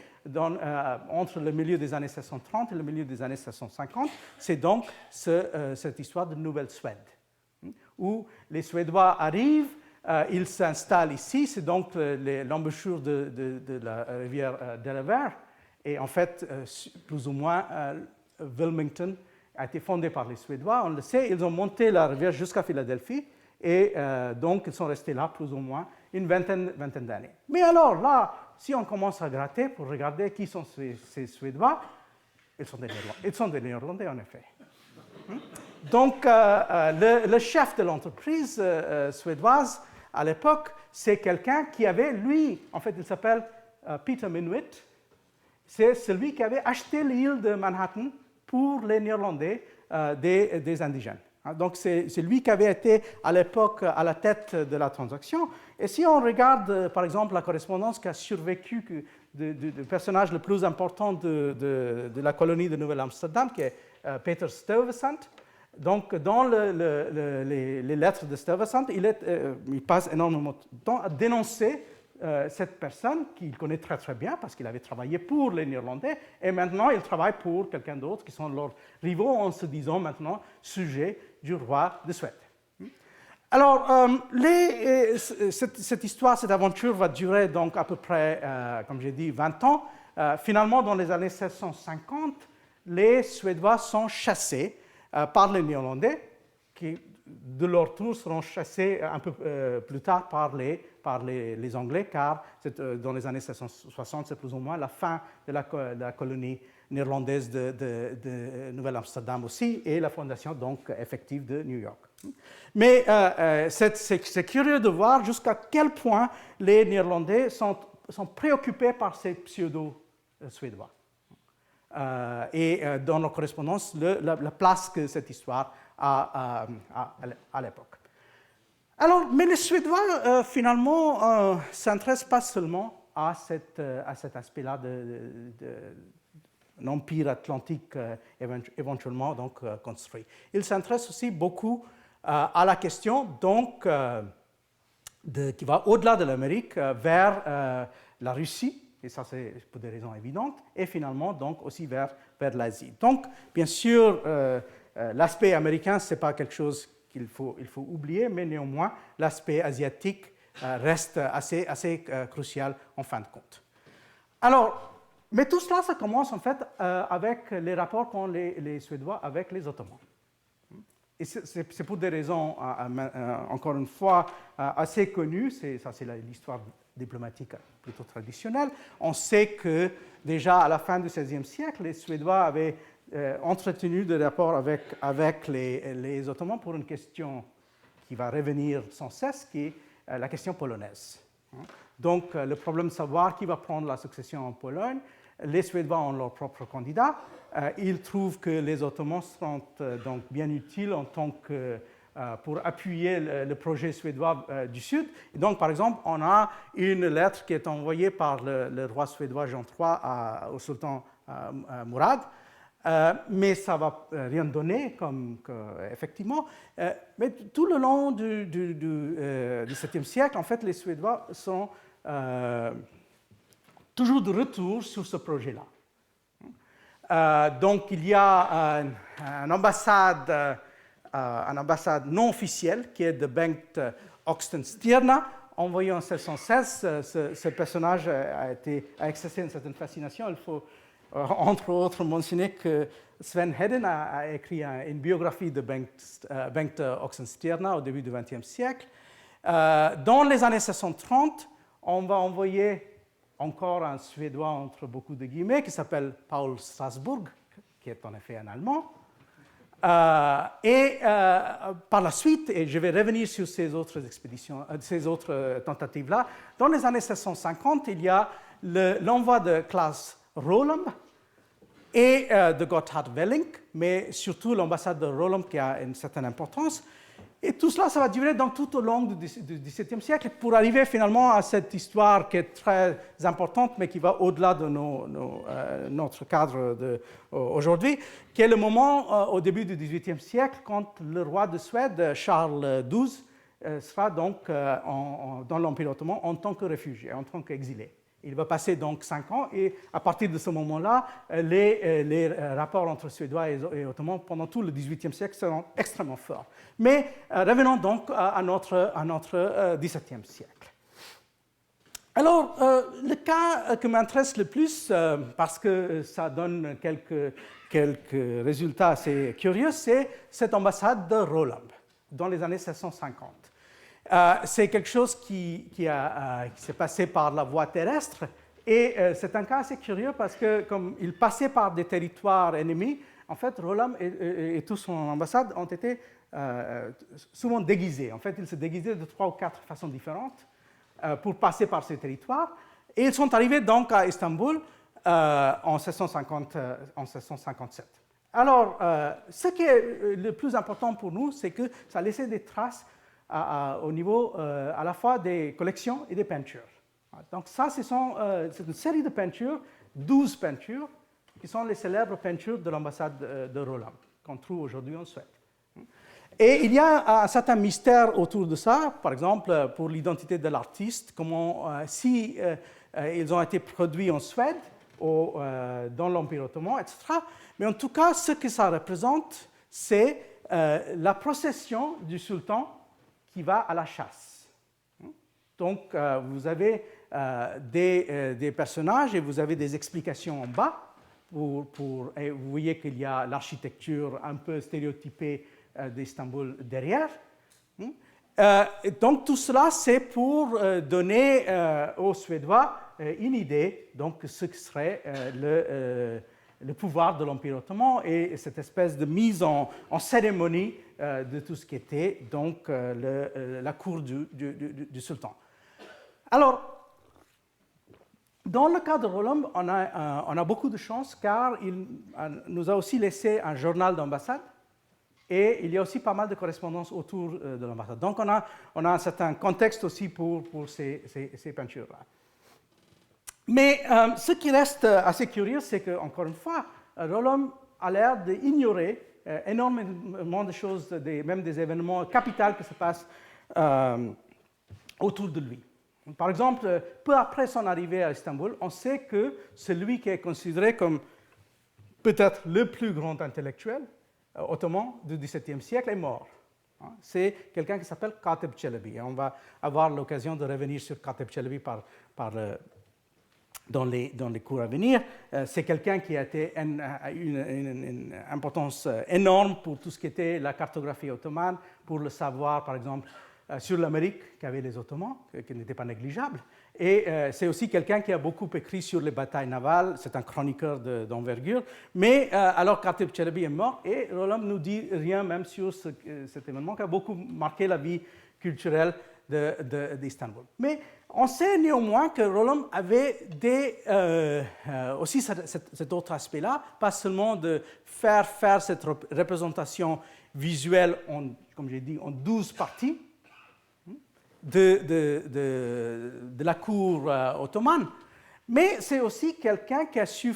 Entre le milieu des années 1730 et le milieu des années 1750, c'est donc cette histoire de Nouvelle-Suède, où les Suédois arrivent, ils s'installent ici, c'est donc l'embouchure de la rivière Delaware, et en fait, plus ou moins, Wilmington a été fondé par les Suédois, on le sait, ils ont monté la rivière jusqu'à Philadelphie, et donc ils sont restés là plus ou moins une vingtaine d'années. Mais alors là, si on commence à gratter pour regarder qui sont ces Suédois, ils sont des Néerlandais en effet. Donc le chef de l'entreprise suédoise à l'époque, c'est quelqu'un qui avait, lui, en fait il s'appelle Peter Minuit, c'est celui qui avait acheté l'île de Manhattan pour les Néerlandais des indigènes. Donc, c'est lui qui avait été à l'époque à la tête de la transaction. Et si on regarde, par exemple, la correspondance qui a survécu du personnage le plus important de la colonie de Nouvelle-Amsterdam, qui est Peter Stuyvesant, donc dans les lettres de Stuyvesant, il passe énormément de temps à dénoncer cette personne qu'il connaît très très bien parce qu'il avait travaillé pour les Néerlandais et maintenant il travaille pour quelqu'un d'autre qui sont leurs rivaux en se disant maintenant sujets du roi de Suède. Alors, cette histoire, cette aventure va durer donc à peu près, comme j'ai dit, 20 ans. Finalement, dans les années 1750, les Suédois sont chassés par les Néerlandais qui, de leur tour, seront chassés un peu plus tard par les Anglais, car dans les années 1760, c'est plus ou moins la fin de la colonie néerlandaise de Nouvelle-Amsterdam aussi, et la fondation donc effective de New York. Mais c'est curieux de voir jusqu'à quel point les Néerlandais sont préoccupés par ces pseudo-suédois. Et dans nos correspondances, la place que cette histoire a à l'époque. Alors, mais les Suédois, finalement, ne s'intéressent pas seulement à cet aspect-là d'un empire atlantique éventuellement donc, construit. Ils s'intéressent aussi beaucoup à la question donc, qui va au-delà de l'Amérique, vers la Russie, et ça c'est pour des raisons évidentes, et finalement donc aussi vers l'Asie. Donc, bien sûr, l'aspect américain, ce n'est pas quelque chose qu'il faut oublier, mais néanmoins, l'aspect asiatique reste assez crucial en fin de compte. Alors, Mais tout cela, ça commence en fait avec les rapports qu'ont les Suédois avec les Ottomans. Et c'est pour des raisons, encore une fois, assez connues. Ça, c'est l'histoire diplomatique plutôt traditionnelle. On sait que déjà à la fin du XVIe siècle, les Suédois avaient entretenu des rapports avec les Ottomans pour une question qui va revenir sans cesse, qui est la question polonaise. Donc, le problème de savoir qui va prendre la succession en Pologne, les Suédois ont leur propre candidat. Ils trouvent que les Ottomans sont donc bien utiles en tant que, pour appuyer le projet suédois du Sud. Et donc, par exemple, on a une lettre qui est envoyée par le roi suédois Jean III au sultan Mourad. Mais ça ne va rien donner, effectivement. Mais tout le long du XVIIe siècle, en fait, les Suédois sont toujours de retour sur ce projet-là. Donc, il y a une ambassade non officielle qui est de Bengt Oxenstierna, envoyée en 1616. Ce personnage a exercé une certaine fascination. Il faut entre autres mentionner que Sven Hedden a écrit une biographie de Bengt Oxenstierna au début du XXe siècle. Dans les années 1630, on va envoyer encore un Suédois entre beaucoup de guillemets qui s'appelle Paul Strasbourg, qui est en effet un Allemand. Par la suite, et je vais revenir sur ces autres expéditions, ces autres tentatives-là, dans les années 1650, il y a l'envoi de Claes Roland et de Gotthard Welling, mais surtout l'ambassade de Roland qui a une certaine importance. Et tout cela, ça va durer donc tout au long du XVIIe siècle pour arriver finalement à cette histoire qui est très importante, mais qui va au-delà de notre cadre aujourd'hui, qui est le moment au début du XVIIIe siècle quand le roi de Suède, Charles XII, sera donc dans l'Empire ottoman en tant que réfugié, en tant qu'exilé. Il va passer donc 5 ans et à partir de ce moment-là, les rapports entre Suédois et Ottomans pendant tout le XVIIIe siècle seront extrêmement forts. Mais revenons donc à notre XVIIe siècle. Alors, le cas qui m'intéresse le plus, parce que ça donne quelques résultats assez curieux, c'est cette ambassade de Roland dans les années 1650. C'est quelque chose qui s'est passé par la voie terrestre et c'est un cas assez curieux parce que comme il passait par des territoires ennemis, en fait, Roland et toute son ambassade ont été souvent déguisés. En fait, ils se déguisaient de 3 ou 4 façons différentes pour passer par ces territoires. Et ils sont arrivés donc à Istanbul en 1657. Alors, ce qui est le plus important pour nous, c'est que ça a laissé des traces au niveau à la fois des collections et des peintures. Donc ça, c'est une série de peintures, 12 peintures, qui sont les célèbres peintures de l'ambassade de Roland, qu'on trouve aujourd'hui en Suède. Et il y a un certain mystère autour de ça, par exemple pour l'identité de l'artiste, si ils ont été produits en Suède, dans l'Empire ottoman, etc. Mais en tout cas, ce que ça représente, c'est la procession du sultan qui va à la chasse. Donc, vous avez des personnages et vous avez des explications en bas. Et vous voyez qu'il y a l'architecture un peu stéréotypée d'Istanbul derrière. Donc, tout cela, c'est pour donner aux Suédois une idée de ce que serait le pouvoir de l'Empire ottoman et cette espèce de mise en cérémonie de tout ce qui était donc la cour du sultan. Alors, dans le cas de Roland, on a beaucoup de chance car il nous a aussi laissé un journal d'ambassade et il y a aussi pas mal de correspondances autour de l'ambassade. Donc, on a un certain contexte aussi pour ces peintures-là. Mais ce qui reste assez curieux, c'est qu'encore une fois, Roland a l'air d'ignorer énormément de choses, même des événements capitaux qui se passent autour de lui. Par exemple, peu après son arrivée à Istanbul, on sait que celui qui est considéré comme peut-être le plus grand intellectuel ottoman du XVIIe siècle est mort. C'est quelqu'un qui s'appelle Kateb Çelebi. On va avoir l'occasion de revenir sur Kateb Çelebi par dans les cours à venir. C'est quelqu'un qui a une importance énorme pour tout ce qui était la cartographie ottomane, pour le savoir, par exemple, sur l'Amérique qu'avaient les Ottomans, qui n'était pas négligeable. Et c'est aussi quelqu'un qui a beaucoup écrit sur les batailles navales, c'est un chroniqueur d'envergure. Mais alors Khatib Chelebi est mort, et Roland ne nous dit rien même sur cet événement qui a beaucoup marqué la vie culturelle d'Istanbul. Mais on sait néanmoins que Roland avait aussi cet autre aspect-là, pas seulement de faire cette représentation visuelle, comme j'ai dit, en 12 parties, de la cour ottomane, mais c'est aussi quelqu'un qui a su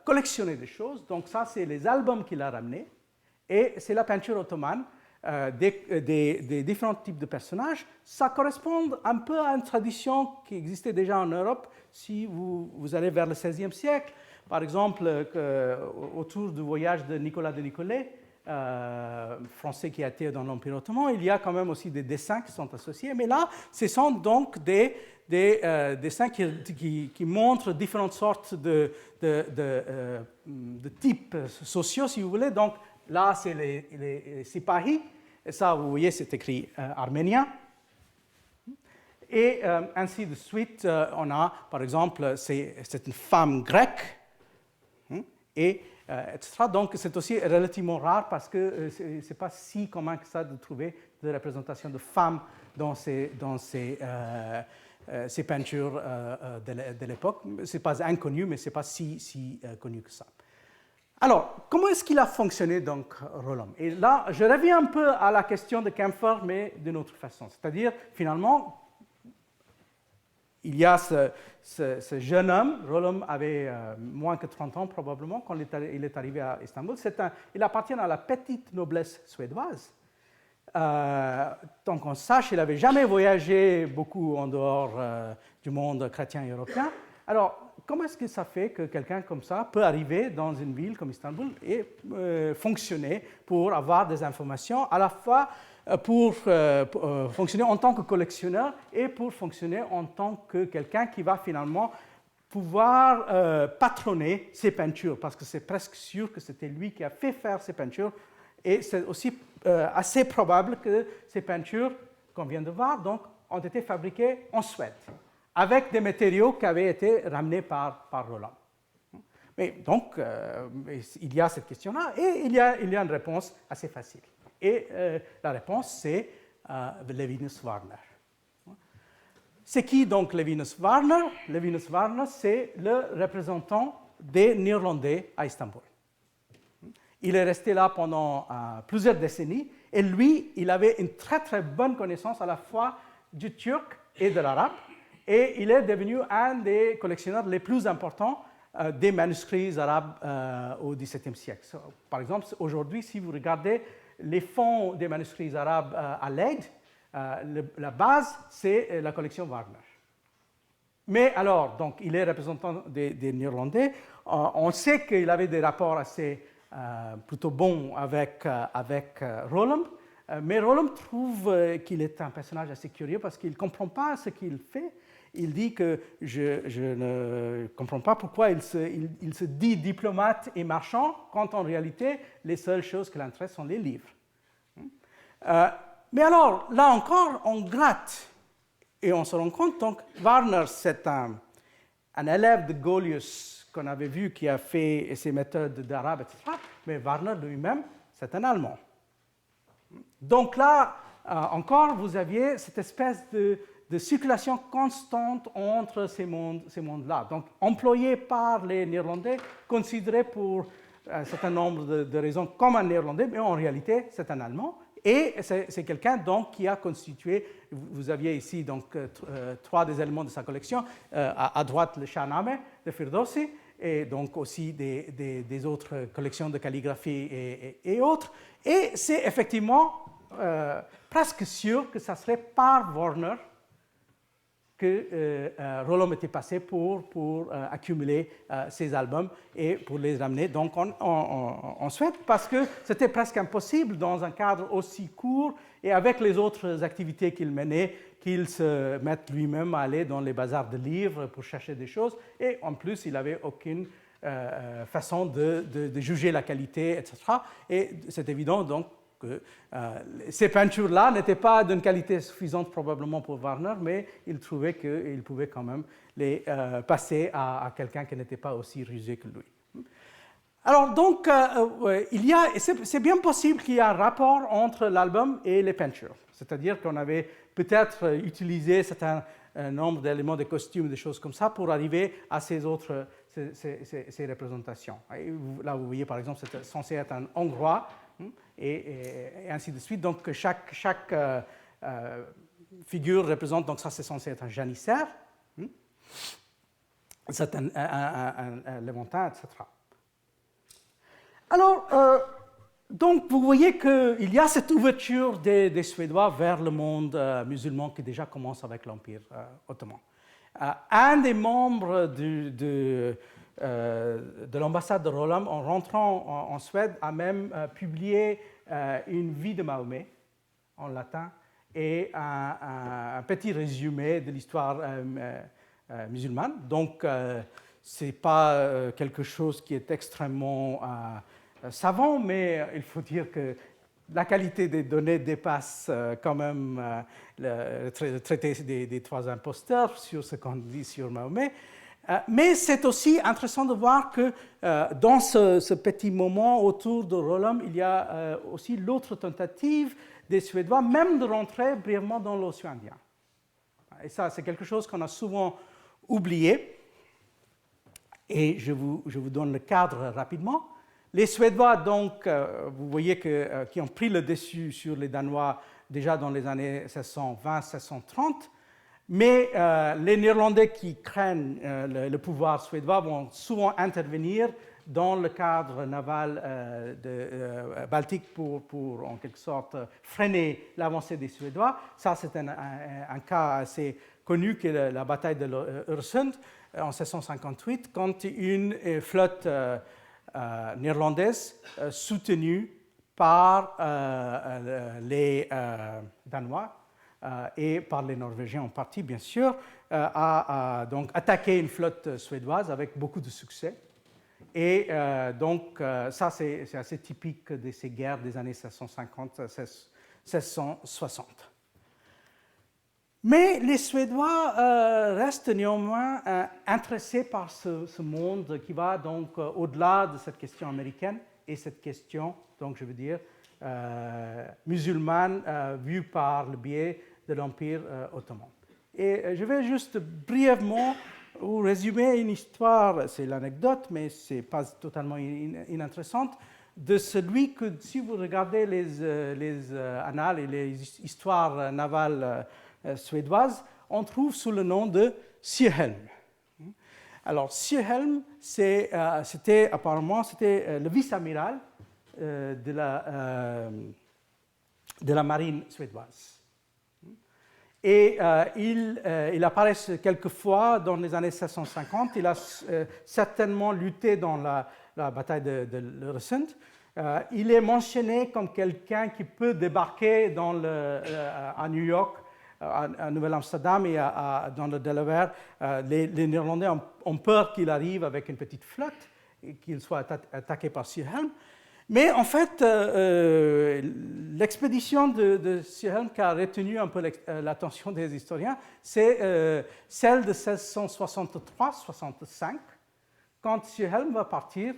collectionner des choses. Donc ça, c'est les albums qu'il a ramenés, et c'est la peinture ottomane, des différents types de personnages. Ça correspond un peu à une tradition qui existait déjà en Europe. Si vous allez vers le XVIe siècle, par exemple, autour du voyage de Nicolas de Nicolet, français qui a été dans l'Empire ottoman, il y a quand même aussi des dessins qui sont associés, mais là, ce sont donc des dessins qui montrent différentes sortes de types sociaux, si vous voulez. Donc là, c'est les Sipahi, et ça, vous voyez, c'est écrit arménien. Et ainsi de suite, on a, par exemple, c'est une femme grecque, et etc. Donc, c'est aussi relativement rare parce que ce n'est pas si commun que ça de trouver des représentations de femmes dans ces peintures de l'époque. Ce n'est pas inconnu, mais ce n'est pas si connu que ça. Alors, comment est-ce qu'il a fonctionné, donc, Roland? Et là, je reviens un peu à la question de Kaempfer, mais d'une autre façon. C'est-à-dire, finalement, il y a ce jeune homme, Roland avait moins que 30 ans probablement quand il est arrivé à Istanbul. Il appartient à la petite noblesse suédoise. Donc on sache, il n'avait jamais voyagé beaucoup en dehors du monde chrétien et européen. Alors, comment est-ce que ça fait que quelqu'un comme ça peut arriver dans une ville comme Istanbul et fonctionner pour avoir des informations à la fois pour fonctionner en tant que collectionneur et pour fonctionner en tant que quelqu'un qui va finalement pouvoir patronner ses peintures, parce que c'est presque sûr que c'était lui qui a fait faire ces peintures, et c'est aussi assez probable que ces peintures, qu'on vient de voir, donc, ont été fabriquées en Suède, avec des matériaux qui avaient été ramenés par Roland. Mais donc, il y a cette question-là, et il y a une réponse assez facile. Et la réponse, c'est Levinus Warner. C'est qui donc Levinus Warner? Levinus Warner, c'est le représentant des Néerlandais à Istanbul. Il est resté là pendant plusieurs décennies, et lui, il avait une très très bonne connaissance à la fois du turc et de l'arabe, et il est devenu un des collectionneurs les plus importants des manuscrits arabes au XVIIe siècle. Par exemple, aujourd'hui, si vous regardez les fonds des manuscrits arabes à Leyde, la base, c'est la collection Warner. Mais alors, donc, il est représentant des Néerlandais. On sait qu'il avait des rapports assez plutôt bons avec Roland, mais Roland trouve qu'il est un personnage assez curieux parce qu'il ne comprend pas ce qu'il fait. Il dit que je ne comprends pas pourquoi il se dit diplomate et marchand, quand en réalité, les seules choses qui l'intéressent sont les livres. Mais alors, là encore, on gratte et on se rend compte, donc, Warner, c'est un élève de Gaulius qu'on avait vu qui a fait ses méthodes d'arabe, etc. Mais Warner lui-même, c'est un Allemand. Donc là, encore, vous aviez cette espèce de circulation constante entre ces mondes-là. Donc, employé par les Néerlandais, considéré pour un certain nombre de raisons comme un Néerlandais, mais en réalité, c'est un Allemand. Et c'est quelqu'un donc qui a constitué, vous aviez ici donc trois des éléments de sa collection, à droite le Shahnameh de Firdausi, et donc aussi des autres collections de calligraphie et autres. Et c'est effectivement presque sûr que ça serait par Warner que Rollum était passé pour accumuler ces albums et pour les ramener donc en Suède, parce que c'était presque impossible dans un cadre aussi court et avec les autres activités qu'il menait, qu'il se mette lui-même à aller dans les bazars de livres pour chercher des choses, et en plus il n'avait aucune façon de juger la qualité, etc. Et c'est évident donc que ces peintures-là n'étaient pas d'une qualité suffisante probablement pour Warner, mais il trouvait qu'il pouvait quand même les passer à quelqu'un qui n'était pas aussi rusé que lui. Alors donc, c'est bien possible qu'il y ait un rapport entre l'album et les peintures. C'est-à-dire qu'on avait peut-être utilisé un certain nombre d'éléments de costumes, des choses comme ça, pour arriver à ces représentations. Et là, vous voyez, par exemple, c'est censé être un Hongrois, et ainsi de suite. Donc, chaque figure représente, donc ça, c'est censé être un janissaire, c'est un lévantin, etc. Alors, donc, vous voyez qu'il y a cette ouverture des Suédois vers le monde musulman qui déjà commence avec l'Empire ottoman. Un des membres de l'ambassade de Rollum, en rentrant en Suède, a même publié une vie de Mahomet en latin et un petit résumé de l'histoire musulmane. Donc, ce n'est pas quelque chose qui est extrêmement savant, mais il faut dire que la qualité des données dépasse quand même le traité des trois imposteurs sur ce qu'on dit sur Mahomet. Mais c'est aussi intéressant de voir que dans ce petit moment autour de Rollum, il y a aussi l'autre tentative des Suédois, même de rentrer brièvement dans l'océan Indien. Et ça, c'est quelque chose qu'on a souvent oublié. Et je vous donne le cadre rapidement. Les Suédois, donc, vous voyez qui ont pris le dessus sur les Danois déjà dans les années 1620-1630. Mais les Néerlandais qui craignent le pouvoir suédois vont souvent intervenir dans le cadre naval baltique pour, en quelque sorte, freiner l'avancée des Suédois. Ça, c'est un cas assez connu, qui est la bataille de Öresund en 1658, quand une flotte néerlandaise soutenue par les Danois, et par les Norvégiens en partie, bien sûr, a donc attaqué une flotte suédoise avec beaucoup de succès. Et donc, ça, c'est assez typique de ces guerres des années 1650-1660. Mais les Suédois restent néanmoins intéressés par ce monde qui va donc au-delà de cette question américaine et cette question, donc je veux dire, musulmane vue par le biais de l'Empire ottoman. Et je vais juste brièvement vous résumer une histoire, c'est l'anecdote, mais ce n'est pas totalement inintéressante, de celui que, si vous regardez les annales et les histoires navales suédoises, on trouve sous le nom de Sjöhelm. Alors, Sjöhelm, c'était le vice-amiral de la marine suédoise. Et il apparaît quelquefois dans les années 1650. Il a certainement lutté dans la bataille de l'Öresund. Il est mentionné comme quelqu'un qui peut débarquer à New York, à Nouvelle-Amsterdam et dans le Delaware. Les Néerlandais ont peur qu'il arrive avec une petite flotte et qu'il soit attaqué par Sjöhelm. Mais en fait, l'expédition de Sjöhelm qui a retenu un peu l'attention des historiens, c'est celle de 1663-65, quand Sjöhelm va partir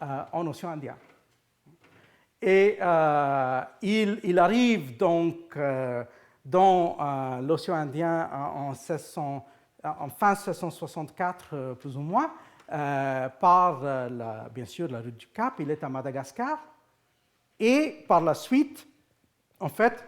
en océan Indien. Et il arrive donc dans l'océan Indien en fin 1664, plus ou moins, par, bien sûr, la route du Cap. Il est à Madagascar. Et par la suite, en fait,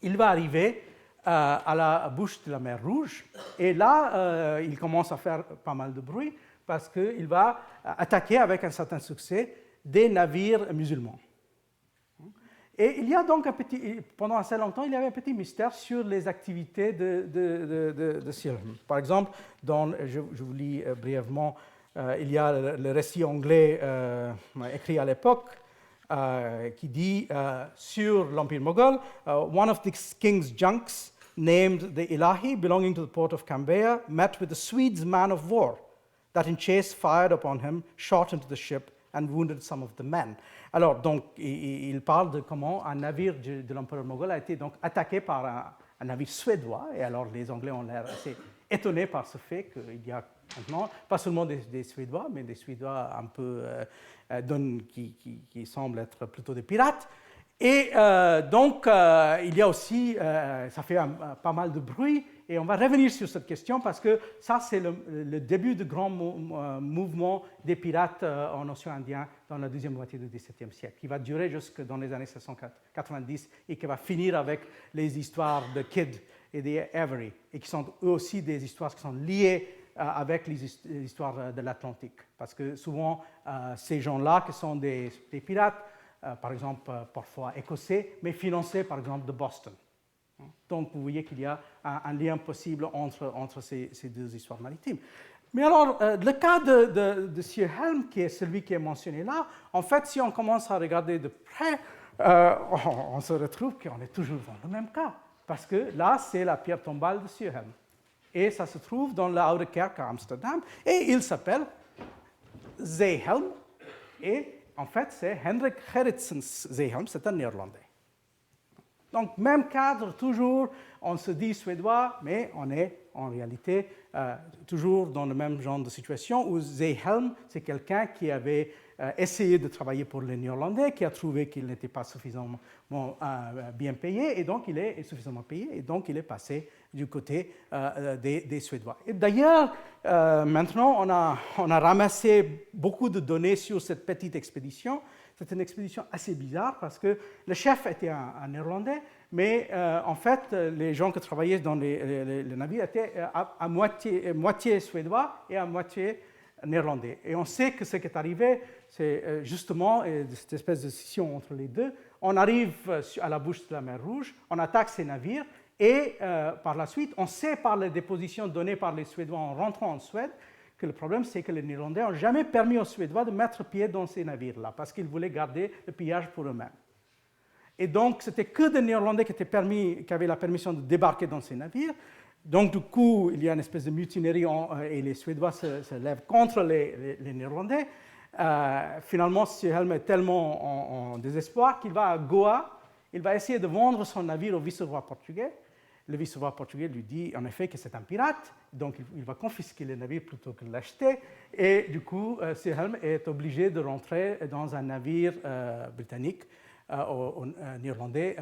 il va arriver à la bouche de la mer Rouge. Et là, il commence à faire pas mal de bruit parce qu'il va attaquer avec un certain succès des navires musulmans. Et il y a donc pendant assez longtemps, il y avait un petit mystère sur les activités de Sir Helm. Par exemple, je vous lis brièvement, il y a le récit anglais écrit à l'époque qui dit sur l'Empire moghol, one of the king's junks named the Ilahi, belonging to the port of Canberra, met with the Swedes' man of war that in chase fired upon him, shot into the ship and wounded some of the men. Alors, donc, il parle de comment un navire de l'empereur moghol a été donc attaqué par un navire suédois, et alors les Anglais ont l'air assez étonnés par ce fait qu'il y a maintenant pas seulement des Suédois, mais des Suédois un peu qui semblent être plutôt des pirates. Et donc, il y a aussi, ça fait pas mal de bruit, et on va revenir sur cette question parce que ça, c'est le début du grand mouvement des pirates en océan Indien dans la deuxième moitié du XVIIe siècle, qui va durer jusque dans les années 1790 et qui va finir avec les histoires de Kidd et d'Avery, et qui sont eux aussi des histoires qui sont liées avec les histoires de l'Atlantique. Parce que souvent, ces gens-là, qui sont des pirates, par exemple, parfois écossais, mais financés, par exemple, de Boston. Donc, vous voyez qu'il y a un lien possible entre ces deux histoires maritimes. Mais alors, le cas de Sir Helm, qui est celui qui est mentionné là, en fait, si on commence à regarder de près, on se retrouve qu'on est toujours dans le même cas. Parce que là, c'est la pierre tombale de Sir Helm. Et ça se trouve dans la Oude Kerk à Amsterdam. Et il s'appelle Zeehelm. Et en fait, c'est Hendrik Gerritsens Zeehelm, c'est un Néerlandais. Donc, même cadre, toujours, on se dit suédois, mais on est en réalité toujours dans le même genre de situation où Zeehelm, c'est quelqu'un qui avait essayé de travailler pour les Néerlandais, qui a trouvé qu'il n'était pas suffisamment bien payé, et donc il est suffisamment payé, et donc il est passé du côté des Suédois. Et d'ailleurs, maintenant, on a ramassé beaucoup de données sur cette petite expédition. C'est une expédition assez bizarre parce que le chef était un Néerlandais, mais en fait, les gens qui travaillaient dans les navires étaient à moitié suédois et à moitié néerlandais. Et on sait que ce qui est arrivé, c'est justement cette espèce de scission entre les deux. On arrive à la bouche de la mer Rouge, on attaque ces navires, et par la suite, on sait par les dépositions données par les Suédois en rentrant en Suède que le problème, c'est que les Néerlandais n'ont jamais permis aux Suédois de mettre pied dans ces navires-là, parce qu'ils voulaient garder le pillage pour eux-mêmes. Et donc, c'était que des Néerlandais qui avaient la permission de débarquer dans ces navires. Donc, du coup, il y a une espèce de mutinerie et les Suédois se lèvent contre les Néerlandais. Finalement, Sir Helm est tellement en désespoir qu'il va à Goa. Il va essayer de vendre son navire au vice-roi portugais. Le vice-roi portugais lui dit en effet que c'est un pirate, donc il va confisquer le navire plutôt que de l'acheter. Et du coup, Sir Helm est obligé de rentrer dans un navire britannique néerlandais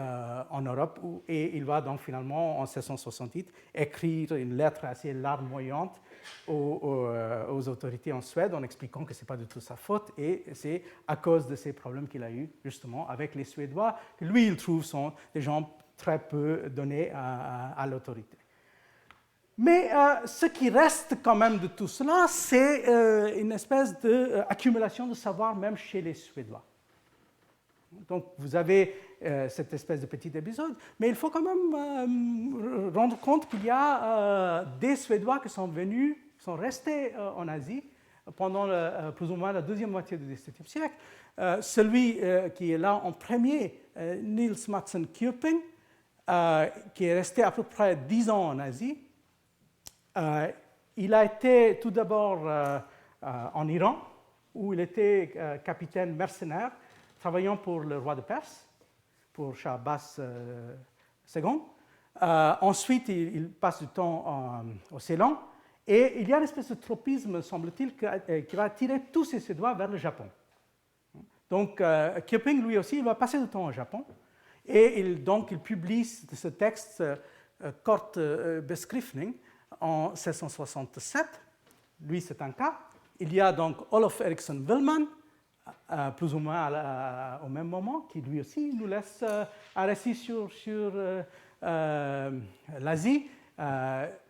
en Europe, et il va donc finalement en 1668 écrire une lettre assez larmoyante aux autorités en Suède en expliquant que ce n'est pas du tout sa faute, et c'est à cause de ces problèmes qu'il a eu justement avec les Suédois que lui il trouve sont des gens très peu donnés à l'autorité. Mais ce qui reste quand même de tout cela, c'est une espèce d'accumulation de savoir même chez les Suédois. Donc, vous avez cette espèce de petit épisode, mais il faut quand même rendre compte qu'il y a des Suédois qui sont venus, qui sont restés en Asie pendant plus ou moins la deuxième moitié du XVIIe siècle. Celui qui est là en premier, Niels Madsen Kjøping, qui est resté à peu près 10 ans en Asie. Il a été tout d'abord en Iran, où il était capitaine mercenaire, travaillant pour le roi de Perse, pour Shah Abbas II. Ensuite, il passe du temps au Ceylan, et il y a une espèce de tropisme, semble-t-il, qui va attirer tous ces Suédois vers le Japon. Donc, Kjøping, lui aussi, il va passer du temps au Japon, et il publie ce texte, Kort Beskrivning, en 1667. Lui, c'est un cas. Il y a donc Olof Eriksson Willman, plus ou moins au même moment, qui lui aussi nous laisse un récit sur l'Asie,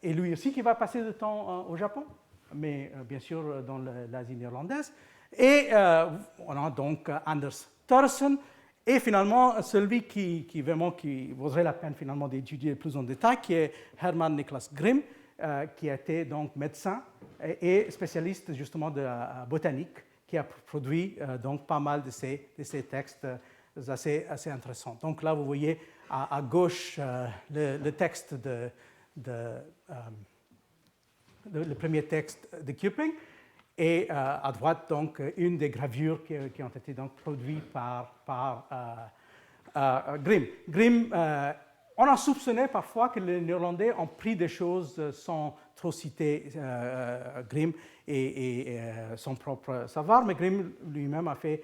et lui aussi qui va passer du temps au Japon, mais bien sûr dans l'Asie néerlandaise. Et on a donc Anders Thoresen, Et finalement, celui qui vaudrait la peine finalement d'étudier plus en détail, qui est Hermann Niklas Grimm, qui a été donc médecin et spécialiste justement de botanique, qui a produit donc pas mal de ces textes assez intéressants. Donc là, vous voyez à gauche le texte le premier texte de Köpping, et à droite, donc, une des gravures qui ont été donc produites par Grimm. Grimm, on a soupçonné parfois que les Néerlandais ont pris des choses sans trop citer Grimm et son propre savoir, mais Grimm lui-même a fait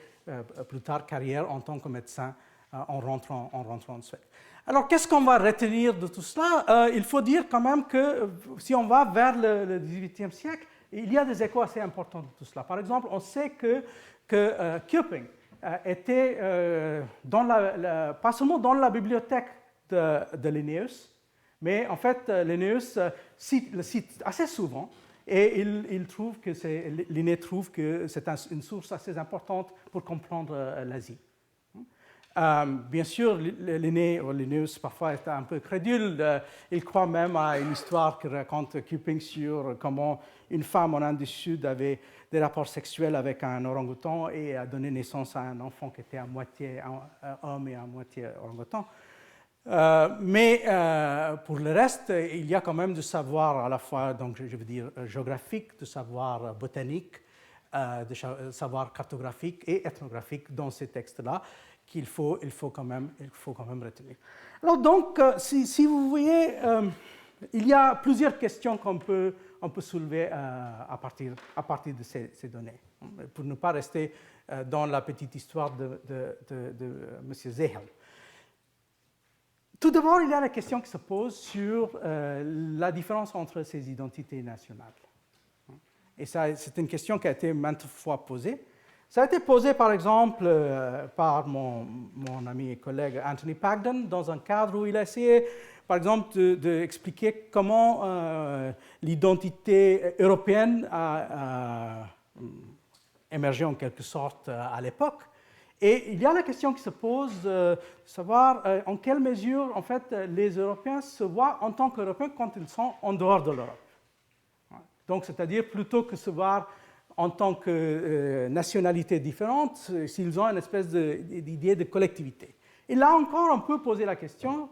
plus tard carrière en tant que médecin en rentrant en Suède. Alors, qu'est-ce qu'on va retenir de tout cela? Il faut dire quand même que si on va vers le XVIIIe siècle, il y a des échos assez importants de tout cela. Par exemple, on sait que Köpping était pas seulement dans la bibliothèque de Linnaeus, mais en fait, Linnaeus le cite assez souvent, et Linné trouve que c'est une source assez importante pour comprendre l'Asie. Bien sûr, Linnaeus parfois est un peu crédule. Il croit même à une histoire que raconte Köpping sur comment une femme en Inde du Sud avait des rapports sexuels avec un orang-outan et a donné naissance à un enfant qui était à moitié homme et à moitié orang-outan. Mais pour le reste, il y a quand même du savoir à la fois, donc, je veux dire, géographique, du savoir botanique, du savoir cartographique et ethnographique dans ces textes-là, qu'il faut quand même retenir. Alors donc, si vous voyez, il y a plusieurs questions qu'on peut soulever à partir de ces données, pour ne pas rester dans la petite histoire de M. Zehel. Tout d'abord, il y a la question qui se pose sur la différence entre ces identités nationales. Et ça, c'est une question qui a été maintes fois posée. Ça a été posé, par exemple, par mon ami et collègue Anthony Pagden, dans un cadre où il a essayé, par exemple, d'expliquer comment l'identité européenne a émergé en quelque sorte à l'époque. Et il y a la question qui se pose de savoir en quelle mesure, en fait, les Européens se voient en tant qu'Européens quand ils sont en dehors de l'Europe. Donc, c'est-à-dire plutôt que se voir en tant que nationalité différente, s'ils ont une espèce d'idée de collectivité. Et là encore, on peut poser la question,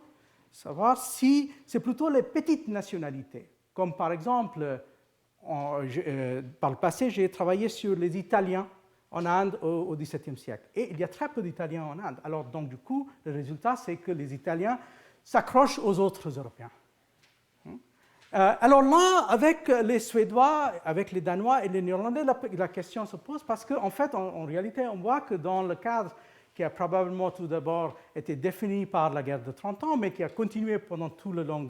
savoir si c'est plutôt les petites nationalités, comme par exemple, par le passé, j'ai travaillé sur les Italiens en Inde au XVIIe siècle. Et il y a très peu d'Italiens en Inde. Alors, donc, du coup, le résultat, c'est que les Italiens s'accrochent aux autres Européens. Alors là, avec les Suédois, avec les Danois et les Néerlandais, la question se pose parce qu'en fait, en réalité, on voit que dans le cadre qui a probablement tout d'abord été défini par la guerre de 30 ans, mais qui a continué pendant tout le long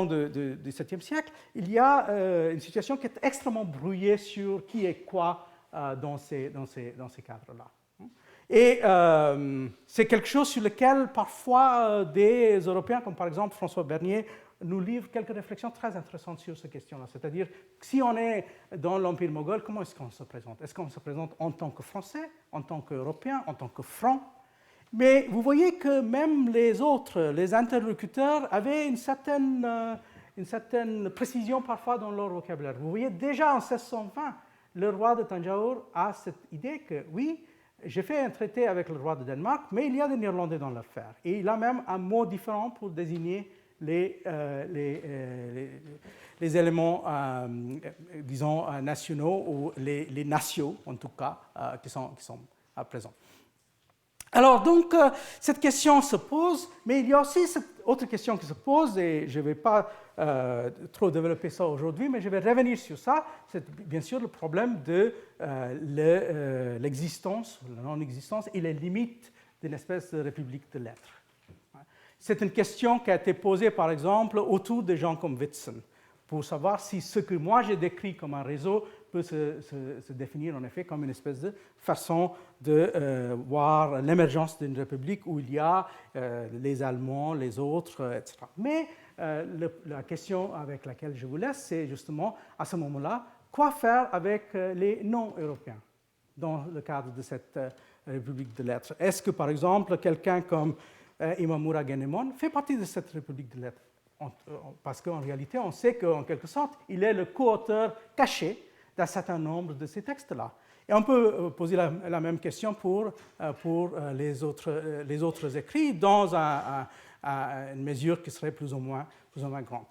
du XVIIe siècle, il y a une situation qui est extrêmement brouillée sur qui est quoi dans ces cadres-là. Et c'est quelque chose sur lequel parfois des Européens, comme par exemple François Bernier, nous livre quelques réflexions très intéressantes sur ces questions-là. C'est-à-dire, si on est dans l'Empire moghol, comment est-ce qu'on se présente? Est-ce qu'on se présente en tant que Français, en tant qu'Européen, en tant que Franc? Mais vous voyez que même les autres, les interlocuteurs, avaient une certaine précision parfois dans leur vocabulaire. Vous voyez, déjà en 1620, le roi de Tanjore a cette idée que, oui, j'ai fait un traité avec le roi de Danemark, mais il y a des Néerlandais dans l'affaire. Et il a même un mot différent pour désigner les éléments, disons, nationaux, ou les nations, en tout cas, qui sont présents. Alors, donc, cette question se pose, mais il y a aussi cette autre question qui se pose, et je ne vais pas trop développer ça aujourd'hui, mais je vais revenir sur ça. C'est bien sûr le problème de l'existence, la non-existence et les limites d'une espèce de république de lettres. C'est une question qui a été posée, par exemple, autour de gens comme Whitson, pour savoir si ce que moi j'ai décrit comme un réseau peut se définir en effet comme une espèce de façon de voir l'émergence d'une république où il y a les Allemands, les autres, etc. Mais la question avec laquelle je vous laisse, c'est justement, à ce moment-là, quoi faire avec les non-européens dans le cadre de cette république de lettres. Est-ce que, par exemple, quelqu'un comme Imamura Genemon fait partie de cette république de lettres? Parce qu'en réalité, on sait qu'en quelque sorte, il est le co-auteur caché d'un certain nombre de ces textes-là. Et on peut poser la même question pour les autres écrits dans une mesure qui serait plus ou moins grande.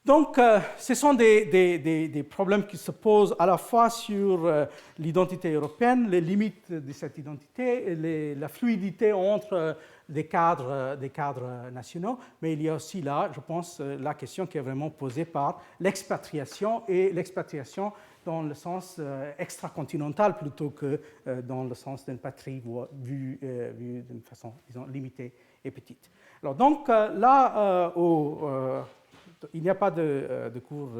Donc, ce sont des problèmes qui se posent à la fois sur l'identité européenne, les limites de cette identité, la fluidité entre des cadres nationaux, mais il y a aussi là, je pense, la question qui est vraiment posée par l'expatriation, et l'expatriation dans le sens extracontinental plutôt que dans le sens d'une patrie vue d'une façon, disons, limitée et petite. Alors donc là, il n'y a pas de cours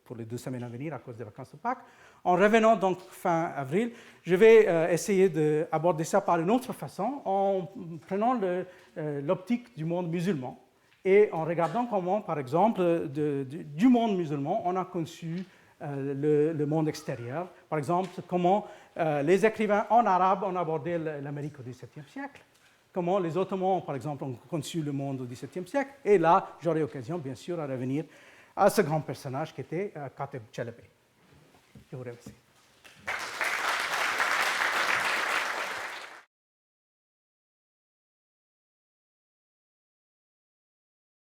pour les 2 semaines à venir à cause des vacances de Pâques. En revenant donc fin avril, je vais essayer d'aborder ça par une autre façon, en prenant l'optique du monde musulman et en regardant comment, par exemple, du monde musulman, on a conçu le monde extérieur. Par exemple, comment les écrivains en arabe ont abordé l'Amérique au XVIIe siècle, comment les Ottomans, par exemple, ont conçu le monde au XVIIe siècle. Et là, j'aurai l'occasion, bien sûr, à revenir à ce grand personnage qui était Kateb Çelebi. Je vous remercie.